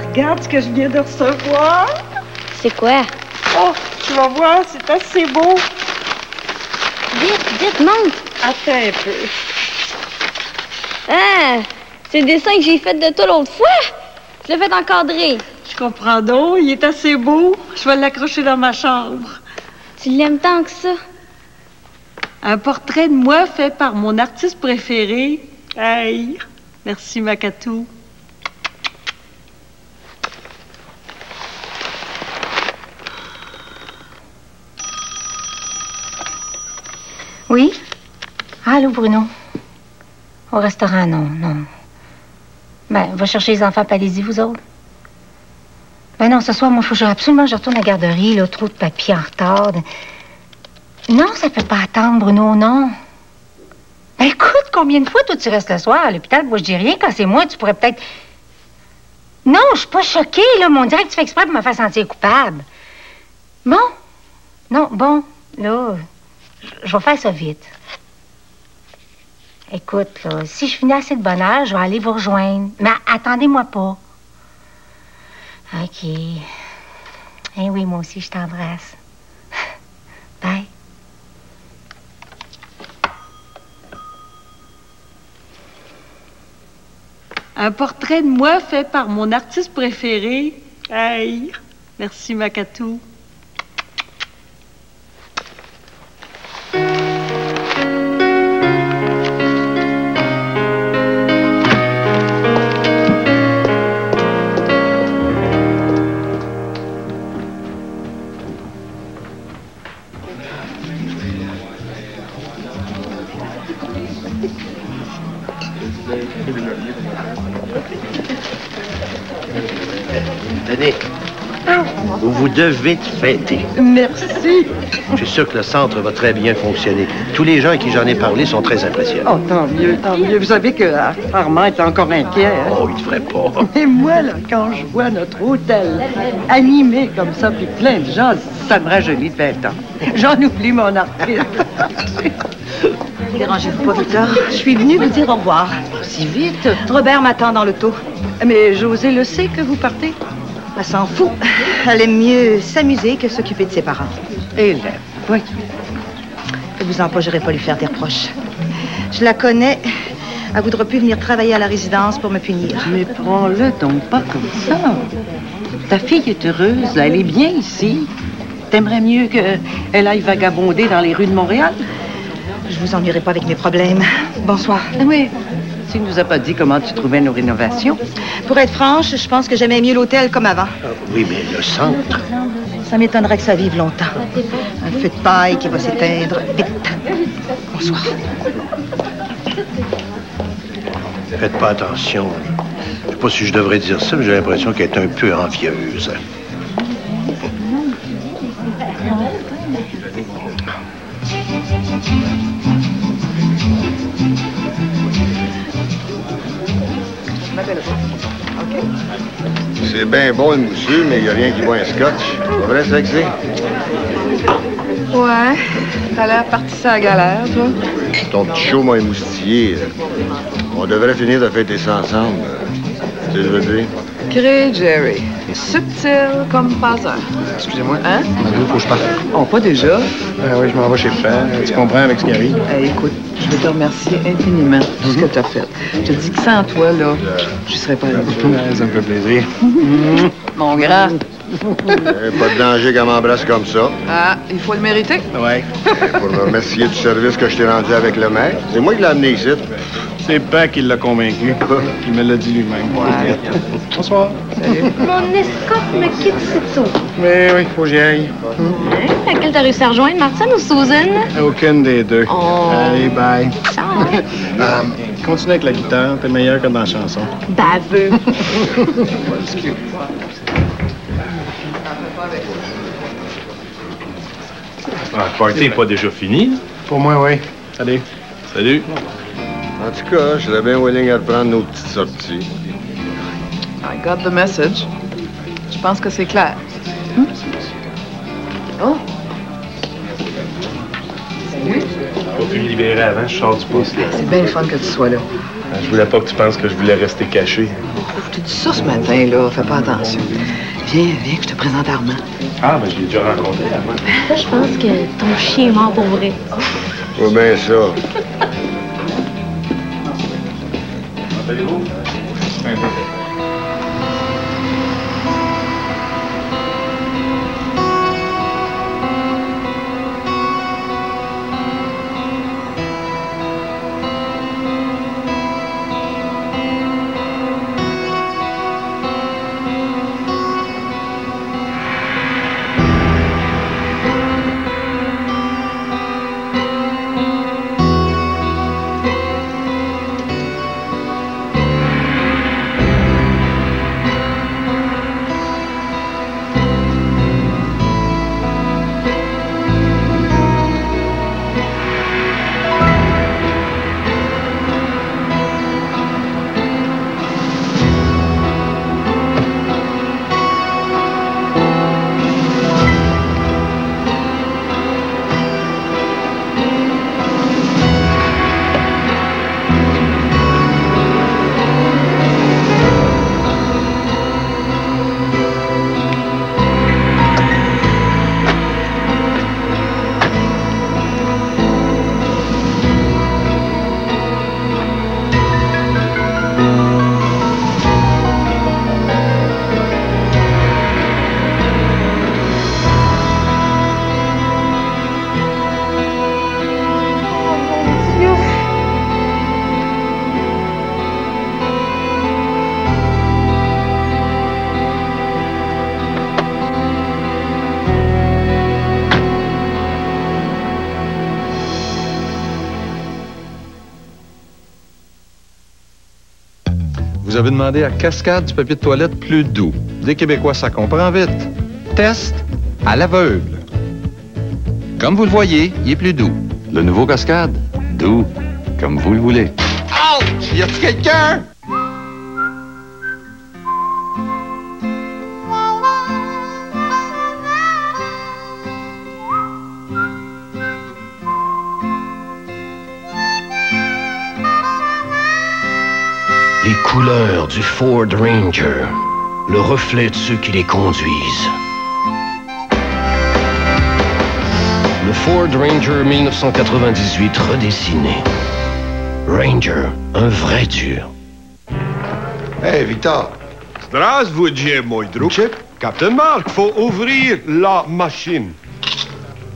Regarde ce que je viens de recevoir. C'est quoi? Oh, tu vas voir, c'est assez beau. Vite, monte. Attends un peu. Ah, c'est le dessin que j'ai fait de toi l'autre fois. Tu l'as fait encadrer. Je comprends donc, il est assez beau. Je vais l'accrocher dans ma chambre. Tu l'aimes tant que ça? Un portrait de moi fait par mon artiste préféré. Hey, merci Makatou. Allô, Bruno? Au restaurant, non. Ben, va chercher les enfants, puis allez-y, vous autres. Ben non, ce soir, moi, il faut absolument que je retourne à la garderie, là, trop de papier en retard. Non, ça peut pas attendre, Bruno, non. Ben écoute, combien de fois, toi, tu restes le soir à l'hôpital? Moi, je dis rien, quand c'est moi, tu pourrais peut-être... Non, je suis pas choquée, là, mais on dirait que tu fais exprès pour me faire sentir coupable. Bon? Non, bon, là, je vais faire ça vite. Écoute, là, si je finis assez de bonne heure, je vais aller vous rejoindre. Mais attendez-moi pas. OK. Eh oui, moi aussi, je t'embrasse. Bye. Un portrait de moi fait par mon artiste préféré. Aïe. Merci, Makatou. Tenez, vous devez fêter. Merci. Je suis sûr que le centre va très bien fonctionner. Tous les gens à qui j'en ai parlé sont très impressionnés. Oh, tant mieux, tant mieux. Vous savez que Armand est encore inquiet. Hein? Oh, il devrait pas. Et moi, là, quand je vois notre hôtel animé comme ça, puis plein de gens, ça me rajeunit de 20 ans. J'en oublie mon artiste. Dérangez-vous pas, Victor. Je suis venue vous dire au revoir. Si vite? Robert m'attend dans l'auto. Mais José le sait que vous partez? Elle s'en fout. Elle aime mieux s'amuser que s'occuper de ses parents. Hélène, oui. Ne vous en pas, j'irai pas lui faire des reproches. Je la connais. Elle voudra plus venir travailler à la résidence pour me punir. Mais prends-le donc pas comme ça. Ta fille est heureuse, là. Elle est bien ici. T'aimerais mieux qu'elle aille vagabonder dans les rues de Montréal? Je vous ennuierai pas avec mes problèmes. Bonsoir. Oui. Tu ne nous as pas dit comment tu trouvais nos rénovations? Pour être franche, je pense que j'aimais mieux l'hôtel comme avant. Oui, mais le centre... Ça m'étonnerait que ça vive longtemps. Un feu de paille qui va s'éteindre vite. Bonsoir. Faites pas attention. Je sais pas si je devrais dire ça, mais j'ai l'impression qu'elle est un peu envieuse. C'est bien bon le moussu, mais il n'y a rien qui vaut un scotch. Pas vrai, Sexy? Ouais. T'as l'air parti ça à galère, toi. Ton petit show m'a émoustillé. On devrait finir de fêter ça ensemble. Tu sais, je veux dire. Gré, Jerry. Subtil comme pas un. Excusez-moi. Hein? Il faut que je parte. Oh, pas déjà? Oui, je m'en vais chez le père. Tu comprends avec ce qui arrive? Écoute, je veux te remercier infiniment pour tout ce que tu as fait. Je te dis que sans toi, là, je serais pas là du tout. Ça me fait plaisir. Mon grand. Pas de danger qu'elle m'embrasse comme ça. Ah, il faut le mériter. Ouais. Pour me remercier du service que je t'ai rendu avec le maire. C'est moi qui l'ai amené ici. C'est pas qui l'a convaincu. Il me l'a dit lui-même. Ouais. Bonsoir. Salut. Mon escorte me quitte si tôt. Oui, faut que j'y aille. À quelle t'as réussi à rejoindre, Martine ou Susan? Aucune des deux. Oh. Allez, bye. Ciao. Continue avec la guitare. T'es meilleur que dans la chanson. Baveux. Le party n'est pas déjà fini? Pour moi, oui. Salut. Salut. En tout cas, je serais bien willing à reprendre nos petites sorties. I got the message. Je pense que c'est clair. Oh! Salut. J'ai pas pu me libérer avant, je sors du poste. C'est bien le fun que tu sois là. Je voulais pas que tu penses que je voulais rester caché. Je t'ai dit ça ce matin, là. Fais pas attention. Viens, que je te présente Armand. Ah, ben je l'ai déjà rencontré avant. Là, je pense que ton chien est mort pour vrai. Faut bien ça. Appelez-vous? Vous avez demandé à Cascade du papier de toilette plus doux. Des Québécois, ça comprend vite. Test à l'aveugle. Comme vous le voyez, il est plus doux. Le nouveau Cascade, doux, comme vous le voulez. Ouch! Y a-t-il quelqu'un? Les couleurs du Ford Ranger, le reflet de ceux qui les conduisent. Le Ford Ranger 1998 redessiné. Ranger, un vrai dur. Hey, Victor. Здравствуйте, мой друг. Captain Mark, faut ouvrir la machine.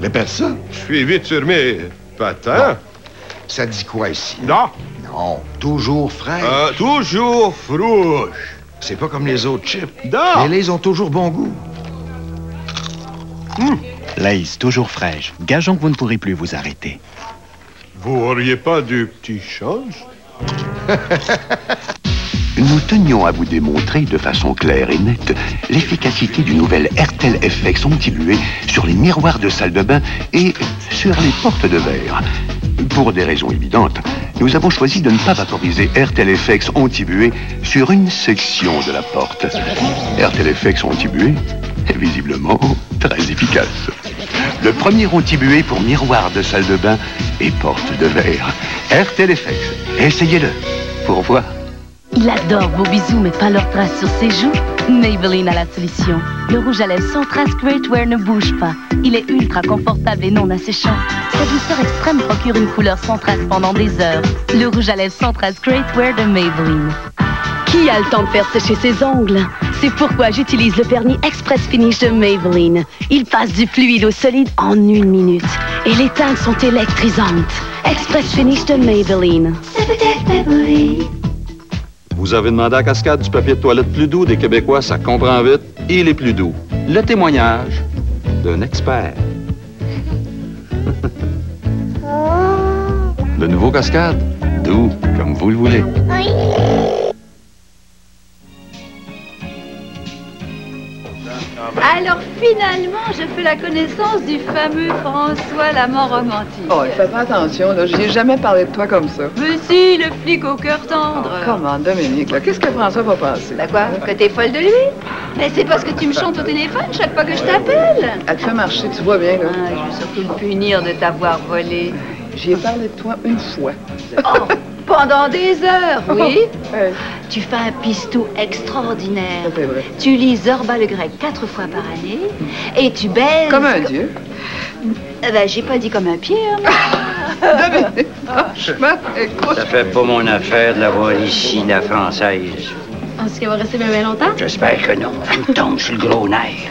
Répète ça. Je suis vite sur mes patins. Ça dit quoi ici? Non. Non, toujours fraîche. Toujours fraîche. C'est pas comme les autres chips. Non. Les lays ont toujours bon goût. Lays, toujours fraîche. Gageons que vous ne pourrez plus vous arrêter. Vous auriez pas du petit change? Nous tenions à vous démontrer de façon claire et nette l'efficacité du nouvel RTL FX anti-buée sur les miroirs de salle de bain et sur les portes de verre. Pour des raisons évidentes, nous avons choisi de ne pas vaporiser RTL FX anti-buée sur une section de la porte. RTL FX anti-buée est visiblement très efficace. Le premier anti-buée pour miroir de salle de bain et porte de verre. RTL FX, essayez-le pour voir. Il adore vos bisous, mais pas leurs traces sur ses joues. Maybelline a la solution. Le rouge à lèvres sans trace Great Wear ne bouge pas. Il est ultra confortable et non asséchant. Sa douceur extrême procure une couleur sans trace pendant des heures. Le rouge à lèvres sans trace Great Wear de Maybelline. Qui a le temps de faire sécher ses ongles? C'est pourquoi j'utilise le vernis Express Finish de Maybelline. Il passe du fluide au solide en 1 minute. Et les teintes sont électrisantes. Express Finish de Maybelline. Vous avez demandé à Cascade du papier de toilette plus doux. Des Québécois, ça comprend vite. Il est plus doux. Le témoignage d'un expert. Le nouveau Cascade, doux, comme vous le voulez. Alors finalement, je fais la connaissance du fameux François l'amant romantique. Oh, fais pas attention, là. Je n'ai jamais parlé de toi comme ça. Mais si, le flic au cœur tendre. Oh, comment, Dominique, là? Qu'est-ce que François va penser? Bah quoi? Que t'es folle de lui? Mais c'est parce que tu me chantes au téléphone chaque fois que je t'appelle. Elle te fait marcher, tu vois bien, là. Ah, je veux surtout le punir de t'avoir volé. J'y ai parlé de toi une fois. Oh, pendant des heures, oui. Hey. Tu fais un pistou extraordinaire. Ça, c'est vrai. Tu lis Zorba le grec 4 fois par année et tu baises... Comme un dieu. Ben, j'ai pas dit comme un pied, hein. Franchement, écoute. Ça fait pas mon affaire de l'avoir ici, la française. Est-ce qu'elle va rester bien longtemps? J'espère que non. Elle me tombe sur le gros nerf.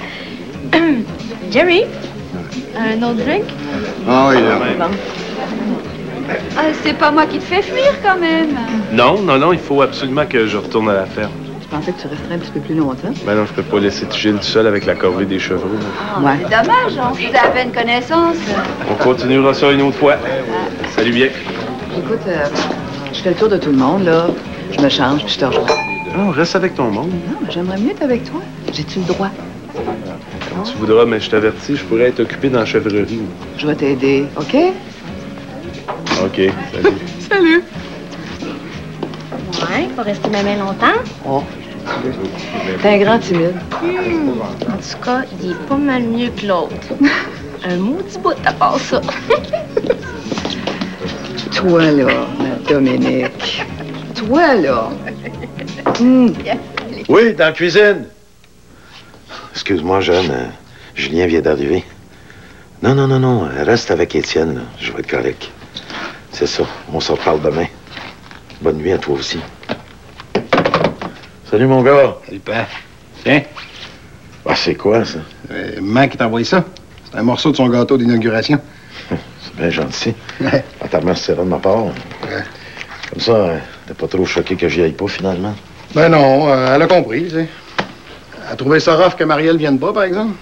Jerry, un autre drink? Ah oui, là. Bon. Ah, c'est pas moi qui te fais fuir, quand même. Non, non, non, il faut absolument que je retourne à la ferme. Je pensais que tu resterais un petit peu plus longtemps. Ben non, je peux pas laisser Gilles tout seul avec la corvée des chevaux. Ah, ouais. C'est dommage, on faisait à peine connaissance. On continuera ça une autre fois. Salut bien. Écoute, je fais le tour de tout le monde, là. Je me change, puis je te rejoins. Non, reste avec ton monde. Non, mais j'aimerais mieux être avec toi. J'ai-tu le droit? Quand tu voudras, mais je t'avertis, je pourrais être occupé dans la chevrerie. Je vais t'aider, OK? OK, salut. Salut! Ouais, pas rester même longtemps. Oh. T'es un grand timide. En tout cas, il est pas mal mieux que l'autre. Un maudit bout à part ça. Toi, là, ma Dominique. Toi, là. Oui, dans la cuisine. Excuse-moi, jeune. Julien vient d'arriver. Non, non, non, non. Reste avec Étienne, là. Je vais être correct. C'est ça. On se reparle demain. Bonne nuit à toi aussi. Salut, mon gars. Salut, père. Tiens. Ah, c'est quoi, ça? Maman qui t'a envoyé ça. C'est un morceau de son gâteau d'inauguration. C'est bien gentil. Ah, ta mère, c'est de ma part. Comme ça, t'es pas trop choqué que j'y aille pas, finalement? Ben non, elle a compris, tu sais. Elle a trouvé ça rough que Marielle vienne pas, par exemple.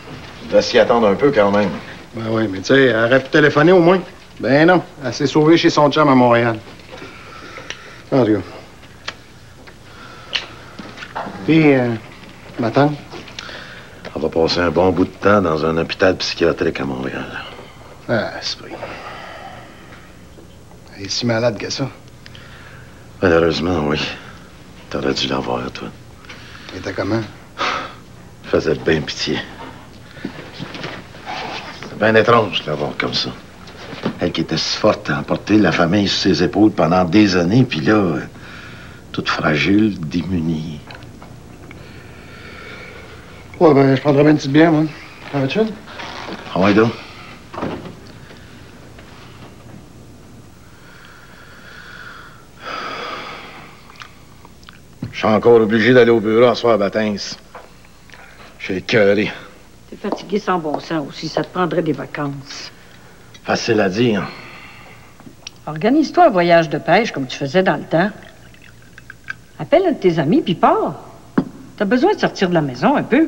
Tu vas s'y attendre un peu, quand même. Ben oui, mais tu sais, elle aurait pu téléphoner au moins. Ben non, elle s'est sauvée chez son chum à Montréal. En tout cas. Puis, ma tante? On va passer un bon bout de temps dans un hôpital psychiatrique à Montréal. Ah, c'est vrai. Elle est si malade que ça. Malheureusement, oui. T'aurais dû la voir, toi. Elle était comment? Faisait bien pitié. C'est bien étrange de la voir comme ça. Elle qui était si forte à emporter la famille sur ses épaules pendant des années, puis là, toute fragile, démunie. Ouais, ben, je prendrais bien une petite bière, moi. T'en veux-tu une? Ah ouais, donc. Je suis encore obligé d'aller au bureau à soir à Batince. J'ai écœuré. T'es fatigué sans bon sens aussi. Ça te prendrait des vacances. Facile à dire. Organise-toi un voyage de pêche comme tu faisais dans le temps. Appelle un de tes amis puis pars. T'as besoin de sortir de la maison un peu.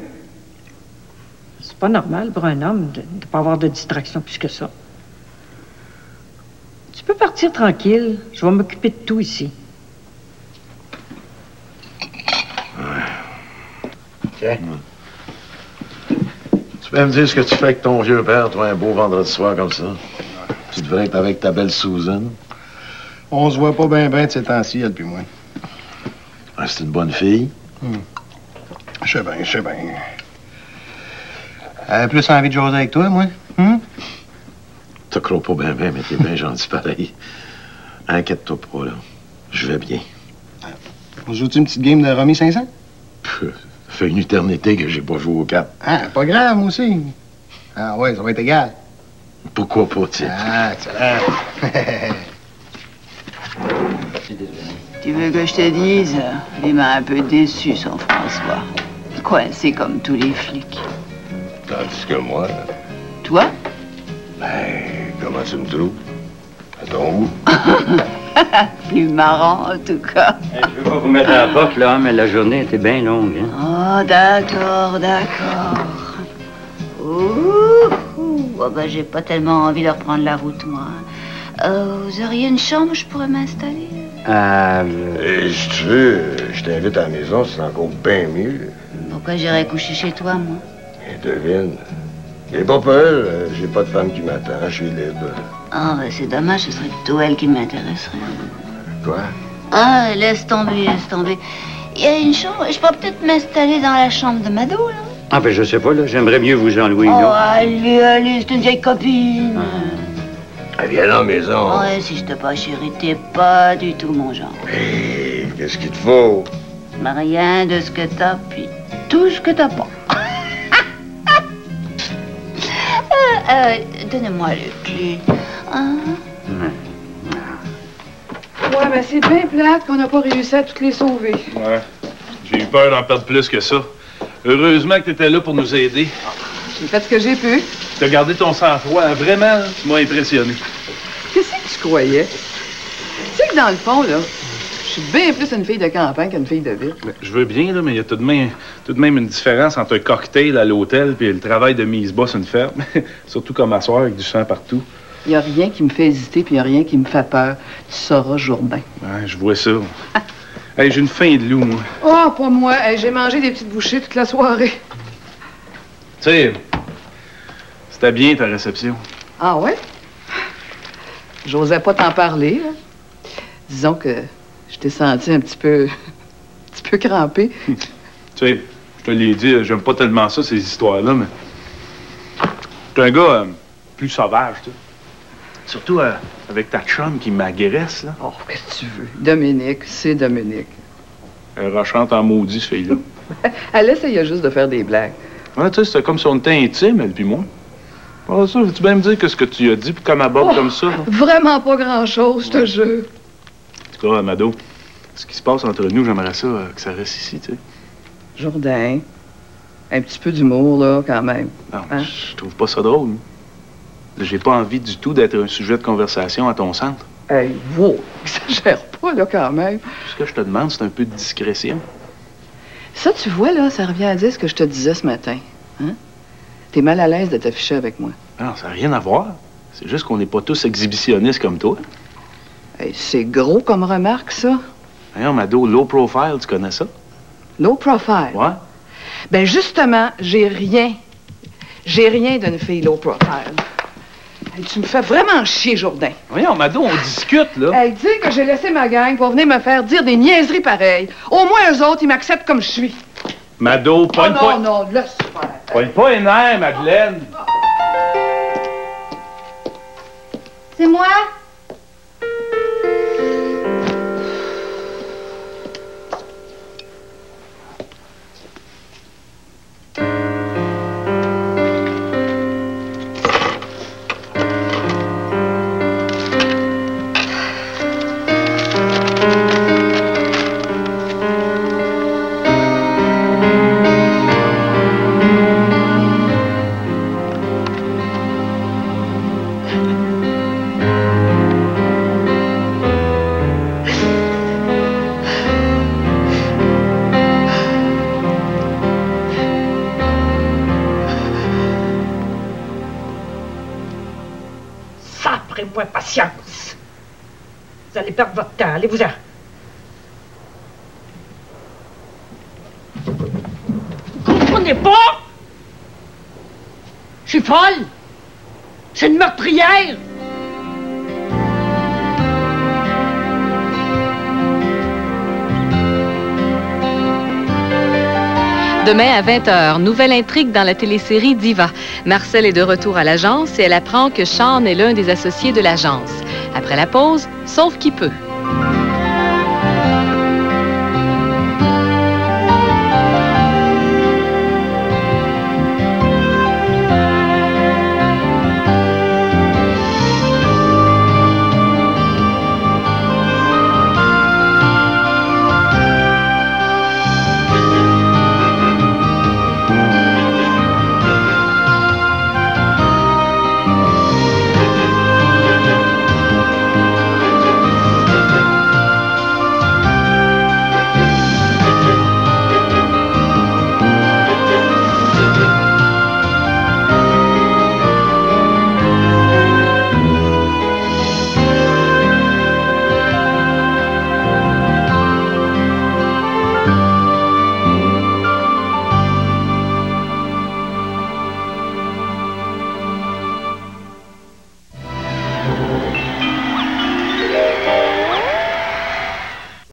C'est pas normal pour un homme de ne pas avoir de distraction plus que ça. Tu peux partir tranquille. Je vais m'occuper de tout ici. Tiens. Tu peux me dire ce que tu fais avec ton vieux père, toi, un beau vendredi soir comme ça? Tu devrais être avec ta belle Susan. On se voit pas bien de ces temps-ci, elle puis moi. Ah, c'est une bonne fille. Je sais bien, je sais bien. Elle a plus envie de jaser avec toi, moi. Tu crois pas bien, mais t'es bien gentil pareil. Inquiète-toi pas, là. Je vais bien. On joue-tu une petite game de Romy 500? Ça fait une éternité que j'ai pas joué au cap. Ah, pas grave, moi aussi. Ah ouais, ça va être égal. Pourquoi pas, tiens? Ah, excellent. Tu veux que je te dise? Il m'a un peu déçu, son François. Coincé comme tous les flics. Tandis que moi... Toi? Ben, comment tu me trouves? À ton goût? Plus marrant, en tout cas. Je veux pas vous mettre à la porte, là, mais la journée était bien longue, hein? Oh, d'accord, d'accord. Ouh, oh, ben, j'ai pas tellement envie de reprendre la route, moi. Vous auriez une chambre où je pourrais m'installer? Et si tu veux, je t'invite à la maison, c'est encore bien mieux. Pourquoi j'irais coucher chez toi, moi? Et devine. J'ai pas peur, j'ai pas de femme qui m'attend, je suis libre. Ah, ben, c'est dommage, ce serait plutôt elle qui m'intéresserait. Quoi? Ah, laisse tomber, laisse tomber. Il y a une chambre, je pourrais peut-être m'installer dans la chambre de Mado, là. Ah, ben, je sais pas, là, j'aimerais mieux vous en louer une Oh, autre. allez, allez, c'est une vieille copine. Elle vient à la maison. Ouais, si je te pas chérie, t'es pas du tout mon genre. Hé, qu'est-ce qu'il te faut? Mais rien de ce que t'as, puis tout ce que t'as pas. Donnez-moi le clé. Hein? Ouais, mais c'est bien plate qu'on n'a pas réussi à toutes les sauver. Ouais. J'ai eu peur d'en perdre plus que ça. Heureusement que t'étais là pour nous aider. J'ai fait ce que j'ai pu. T'as gardé ton sang-froid. Vraiment, tu m'as impressionné. Qu'est-ce que tu croyais? Tu sais que dans le fond, là, je suis bien plus une fille de campagne qu'une fille de ville. Je veux bien, là, mais il y a tout de même une différence entre un cocktail à l'hôtel et le travail de mise-bas sur une ferme. Surtout comme à soir avec du sang partout. Il n'y a rien qui me fait hésiter, puis il n'y a rien qui me fait peur. Tu sauras, Jourdain. Ouais, je vois ça. Hey, j'ai une faim de loup, moi. Oh, pas moi. Hey, j'ai mangé des petites bouchées toute la soirée. Tu sais, c'était bien ta réception. Ah ouais? J'osais pas t'en parler, là. Disons que je t'ai senti un petit peu crampé. Tu sais, je te l'ai dit, j'aime pas tellement ça, ces histoires-là, mais... T'es un gars plus sauvage, tu sais. Surtout avec ta chum qui m'agresse, là. Oh, qu'est-ce que tu veux? Dominique, c'est Dominique. Elle est rochante en maudit, ce fille-là. Elle essayait juste de faire des blagues. Ouais, tu sais, c'était comme si on était intimes, elle puis moi. Ah, ça, veux-tu bien me dire que ce que tu as dit, puis comme aborde comme ça? Là? Vraiment pas grand-chose, je te jure. En tout cas, Amado, ce qui se passe entre nous, j'aimerais ça que ça reste ici, tu sais. Jourdain, un petit peu d'humour, là, quand même. Non, je trouve pas ça drôle. J'ai pas envie du tout d'être un sujet de conversation à ton centre. Hey, wow, exagère pas, là, quand même. Ce que je te demande, c'est un peu de discrétion. Ça, tu vois, là, ça revient à dire ce que je te disais ce matin. Hein? T'es mal à l'aise de t'afficher avec moi. Non, ça n'a rien à voir. C'est juste qu'on n'est pas tous exhibitionnistes comme toi. Hey, c'est gros comme remarque, ça. D'ailleurs, Mado, low profile, tu connais ça? Low profile? Ouais. Ben justement, j'ai rien. J'ai rien d'une fille low profile. Hey, tu me fais vraiment chier, Jourdain. Voyons, Mado, on discute, là. Hey, dis que j'ai laissé ma gang pour venir me faire dire des niaiseries pareilles. Au moins, eux autres, ils m'acceptent comme je suis. Mado, pogne pas... Non, laisse faire. Pogne pas les nerfs, Madeleine. C'est moi? Saprez-moi patience. Vous allez perdre votre temps. Allez-vous-en. Vous comprenez pas? Je suis folle. C'est une meurtrière. Demain à 20h, nouvelle intrigue dans la télésérie Diva. Marcel est de retour à l'agence et elle apprend que Sean est l'un des associés de l'agence. Après la pause, sauve qui peut.